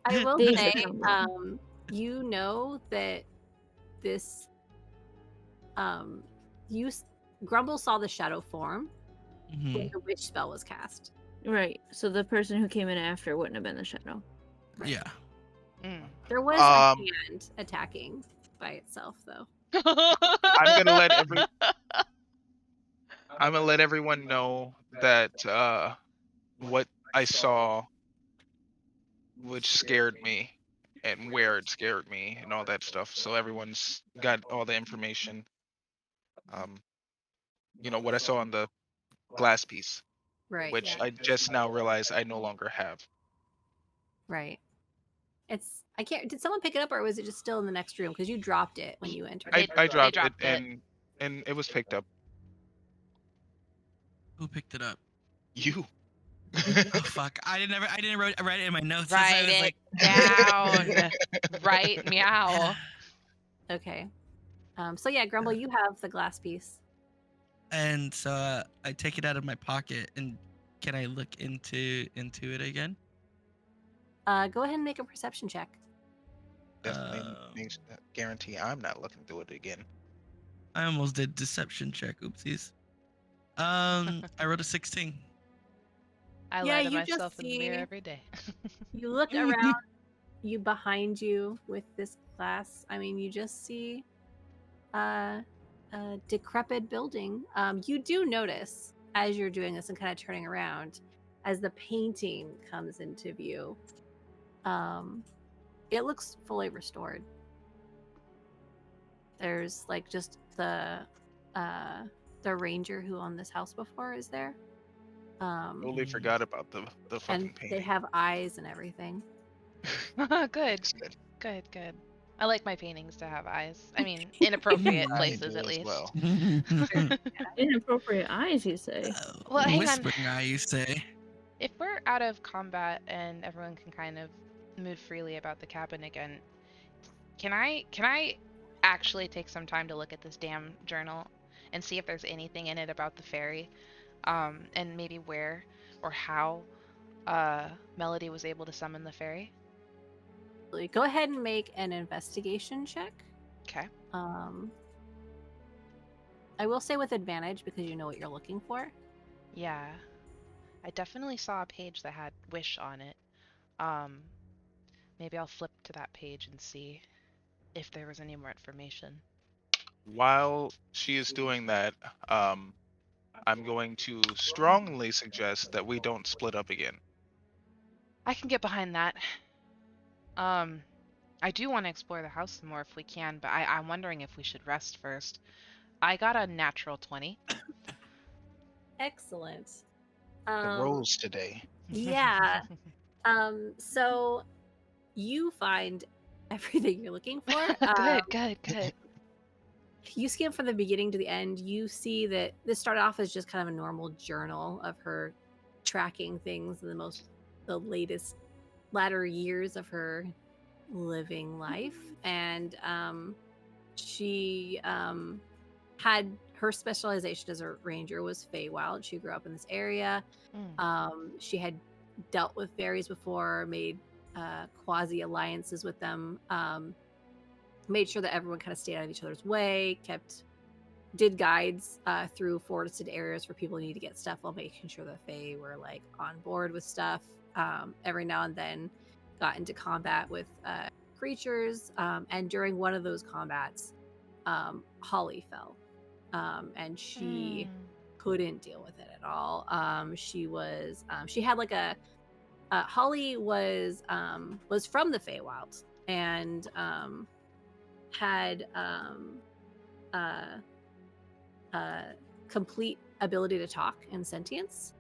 I will Dave's say, a number. you know that this, Grumble saw the shadow form Mhm. when the witch spell was cast. Right. So the person who came in after wouldn't have been the shadow. Yeah. Mm. There was a hand attacking by itself, though. I'm gonna let everyone know that what I saw, which scared me, and where it scared me, and all that stuff. So everyone's got all the information. What I saw on the glass piece, Right. which yeah. I just now realize I no longer have. Right. I can't. Did someone pick it up, or was it just still in the next room? Because you dropped it when you entered. I dropped it, dropped it. and it was picked up. Who picked it up? You. Oh fuck! I didn't write it in my notes. Write I was it down. Right, meow. Okay. So yeah, Grumble, you have the glass piece. And so I take it out of my pocket, and can I look into it again? Go ahead and make a perception check. Definitely makes guarantee I'm not looking through it again. I almost did deception check. Oopsies. I wrote a 16. I Yeah, lie to you just myself in the mirror see- every day. You look around, you behind you with this glass. I mean, you just see a decrepit building. You do notice as you're doing this and kind of turning around, as the painting comes into view. It looks fully restored. There's like just the ranger who owned this house before is there. Totally forgot about the fucking And painting. they have eyes and everything. Good. It's good. Good. I like my paintings to have eyes. I mean, inappropriate I places do at as least. well. Inappropriate eyes, you say? Well, hang on. Whispering eye, you say? If we're out of combat and everyone can kind of move freely about the cabin again, can I actually take some time to look at this damn journal and see if there's anything in it about the fairy, and maybe where or how Melody was able to summon the fairy? Go ahead and make an investigation check. Okay. I will say with advantage because you know what you're looking for. Yeah. I definitely saw a page that had wish on it. Maybe I'll flip to that page and see if there was any more information. While she is doing that, I'm going to strongly suggest that we don't split up again. I can get behind that. I do want to explore the house some more if we can, but I'm wondering if we should rest first. I got a natural 20. Excellent. The rolls today. Yeah. So you find everything you're looking for. Good. You skim from the beginning to the end. You see that this started off as just kind of a normal journal of her tracking things in the latest latter years of her living life, and she had her specialization as a ranger was Feywild. She grew up in this area. She had dealt with fairies before, made quasi alliances with them, made sure that everyone kind of stayed out of each other's way, did guides through forested areas for people who need to get stuff while making sure the Fae were like on board with stuff. Every now and then got into combat with creatures, and during one of those combats, Holly fell, and she couldn't deal with it at all. She had like Holly was from the Feywild and had complete ability to talk and sentience.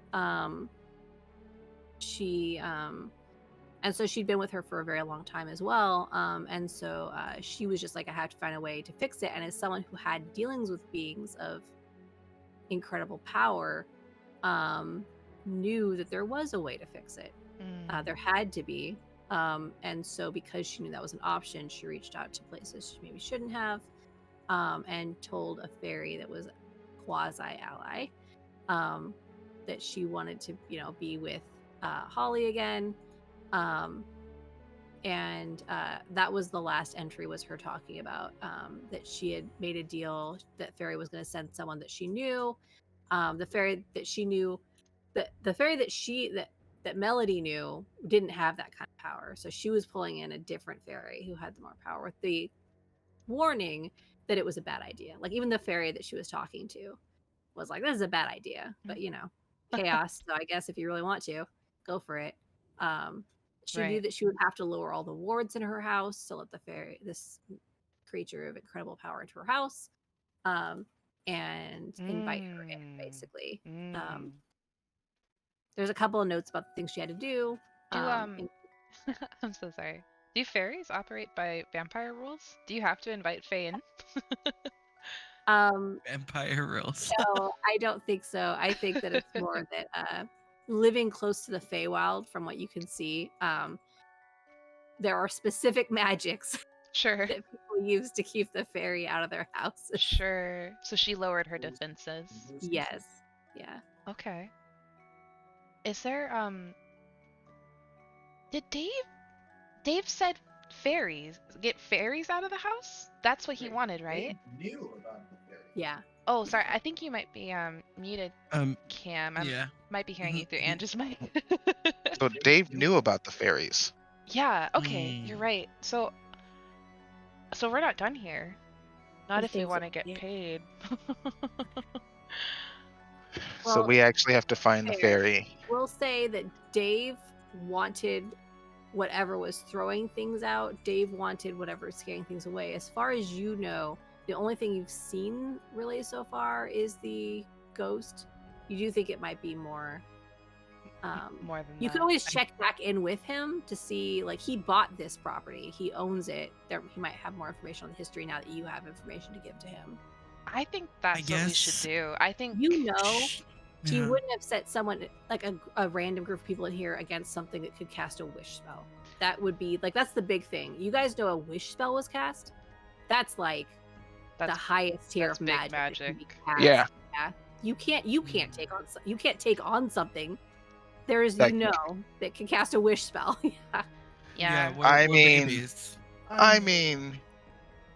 And so she'd been with her for a very long time as well. And so she was just like, I have to find a way to fix it. And as someone who had dealings with beings of incredible power, knew that there was a way to fix it. There had to be. And so because she knew that was an option, she reached out to places she maybe shouldn't have, and told a fairy that was quasi-ally that she wanted to, be with Holly again. And that was the last entry, was her talking about that she had made a deal that fairy was going to send someone that she knew, the fairy that she knew, the fairy that Melody knew didn't have that kind of power, so she was pulling in a different fairy who had the more power, with the warning that it was a bad idea. Like, even the fairy that she was talking to was like, this is a bad idea, but chaos, so I guess if you really want to, go for it. She knew that she would have to lower all the wards in her house to let this creature of incredible power into her house, and invite her in, basically. There's a couple of notes about the things she had to do. I'm so sorry. Do fairies operate by vampire rules? Do you have to invite Fae in? Vampire rules. No, I don't think so. I think that it's more that living close to the Feywild, from what you can see, there are specific magics that people use to keep the fairy out of their houses. Sure. So she lowered her defenses. Yes. Yeah. Okay. Is there did Dave said fairies, get fairies out of the house? That's what he wanted, right? Dave knew about the fairies. Yeah. Oh, sorry. I think you might be muted, Cam. I might be hearing you through Andrew's mic. So Dave knew about the fairies. Yeah, okay, you're right. So we're not done here. Not if we want to get paid. So we actually have to find the fairy. We'll say that Dave wanted whatever was throwing things out. Dave wanted whatever is scaring things away. As far as you know, the only thing you've seen really so far is the ghost. You do think it might be more. More than you that. can always check back in with him to see, like, he bought this property, he owns it. He might have more information on the history now that you have information to give to him. I think that's what we should do. I think So you Yeah. wouldn't have set someone like a random group of people in here against something that could cast a wish spell. That would be like that's the big thing. You guys know a wish spell was cast. That's like That's the highest tier that's of big magic. that can be magic. cast. Yeah. Yeah. You can't take on you can't take on something. There is That- that can cast a wish spell. Yeah. Yeah. I we're mean- babies. I mean,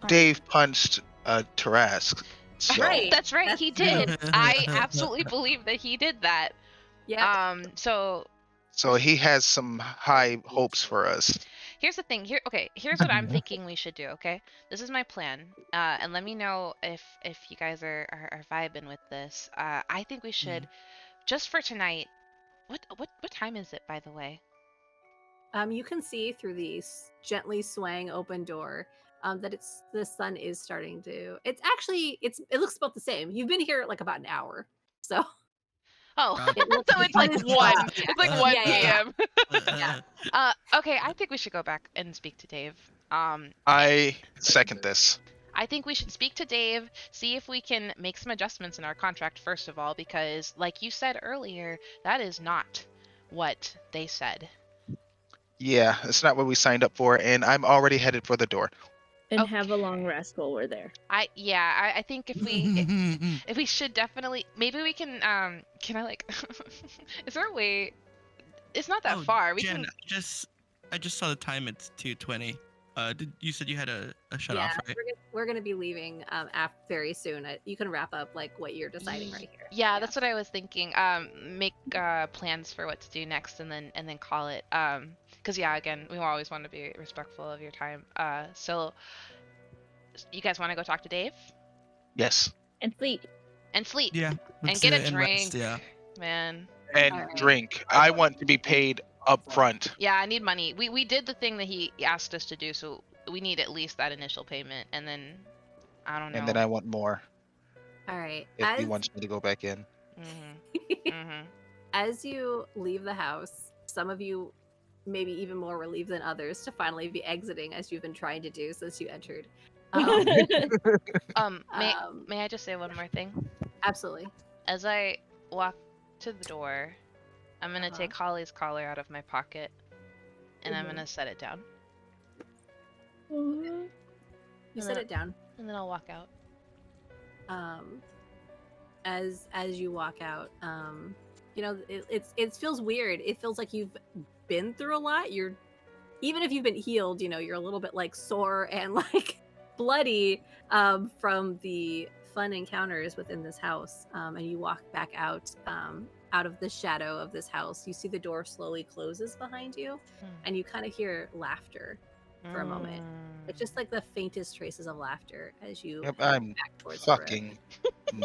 Dave punched Tarask. So Right. That's right. That's He true. did. I absolutely believe that he did that. Yeah. So so he has some high hopes for us. here's the thing. Here's what I'm thinking we should do. Okay, this is my plan. And let me know if you guys are vibing with this. I think we should just for tonight. What time is it, by the way? You can see through the gently swaying open door that the sun is starting to. It's actually it looks about the same. You've been here like about an hour, so Oh, it looks so it's like it's 1. flat, yeah. It's like 1 Yeah. p.m. Yeah. Okay, I think we should go back and speak to Dave. I second this. I think we should speak to Dave, see if we can make some adjustments in our contract first of all, because like you said earlier, that is not what they said. Yeah, it's not what we signed up for, and I'm already headed for the door. And have a long Okay. rest while we're there. I think if we should definitely maybe we can I like is there a way it's not that far. We Jen, can I just saw the time. It's 2:20. You said you had a shut Yeah, off, right? we're gonna be leaving very soon. You can wrap up like what you're deciding right here. Yeah, that's what I was thinking. Make plans for what to do next, and then call it. Because yeah, again, we always want to be respectful of your time. So you guys want to go talk to Dave Yes. And sleep. and sleep Yeah. and let's get do a it and drink, rest, yeah. man. And Alright. drink. I want to be paid up front. Yeah, I need money. We did the thing that he asked us to do, so we need at least that initial payment, and then I don't know. And then I want more All right. if he wants me to go back in. As you leave the house, some of you maybe even more relieved than others to finally be exiting as you've been trying to do since you entered. May I just say one more thing? Absolutely. As I walk to the door, I'm gonna Uh-huh. take Holly's collar out of my pocket, and I'm Mhm. gonna set it down, You set it down. and then I'll walk out. As you walk out, you know, it feels weird. It feels like you've been through a lot. Even if you've been healed, you know, you're a little bit like sore and like bloody from the fun encounters within this house. And you walk back out of the shadow of this house. You see the door slowly closes behind you, and you kind of hear laughter for a moment. It's just like the faintest traces of laughter as you Yep, head I'm back towards the road. fucking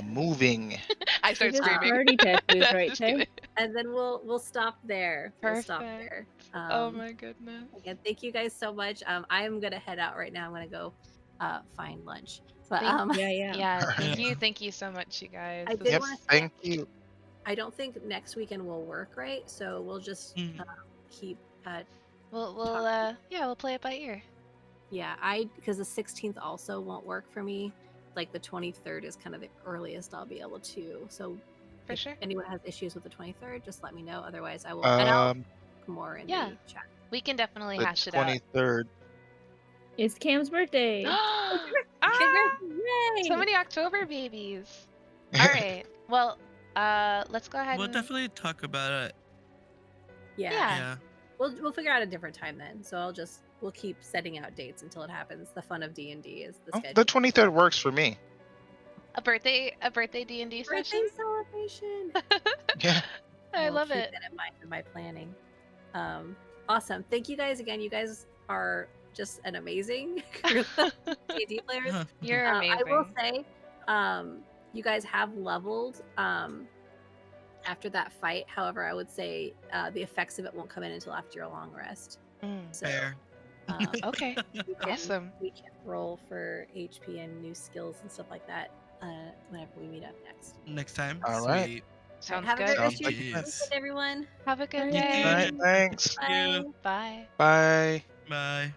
moving. I start Just screaming. party tattoos, right, Just Tay? kidding. And then we'll stop there. We'll stop Perfect. there. Oh my goodness. Again, thank you guys so much. I am gonna head out right now. I'm gonna go find lunch. But Thank- Yeah. Yeah, thank you so much, you guys. I This did Yep, wanna say- thank you. I don't think next weekend will work, right? So we'll just keep. We'll play it by ear. Yeah, because the 16th also won't work for me. Like the 23rd is kind of the earliest I'll be able to. So For if sure. anyone has issues with the 23rd, just let me know. Otherwise, I will. And I'll talk more in yeah. the chat. We can definitely The hash it out. 23rd. It's Cam's birthday. Ah, Yay! so many October babies. All right. Well, let's go ahead We'll and definitely talk about it. Yeah. Yeah. We'll figure out a different time then. So we'll keep setting out dates until it happens. The fun of D&D is the schedule. The 23rd works for me. a birthday D&D Birthday session. celebration. Yeah. I Will love keep it. that in mind in my planning. Awesome. Thank you guys again. You guys are just an amazing group of D&D players. You're amazing. I will say, you guys have leveled after that fight. However, I would say the effects of it won't come in until after your long rest. So Fair. Okay. we can- Awesome. We can roll for HP and new skills and stuff like that whenever we meet up next. Next time. All right. Sweet. Sounds Have a good. great rest of Sounds your like Jeez. weekend, everyone. Have a good Bye. day. All right, thanks. Bye. Bye. Bye. Bye.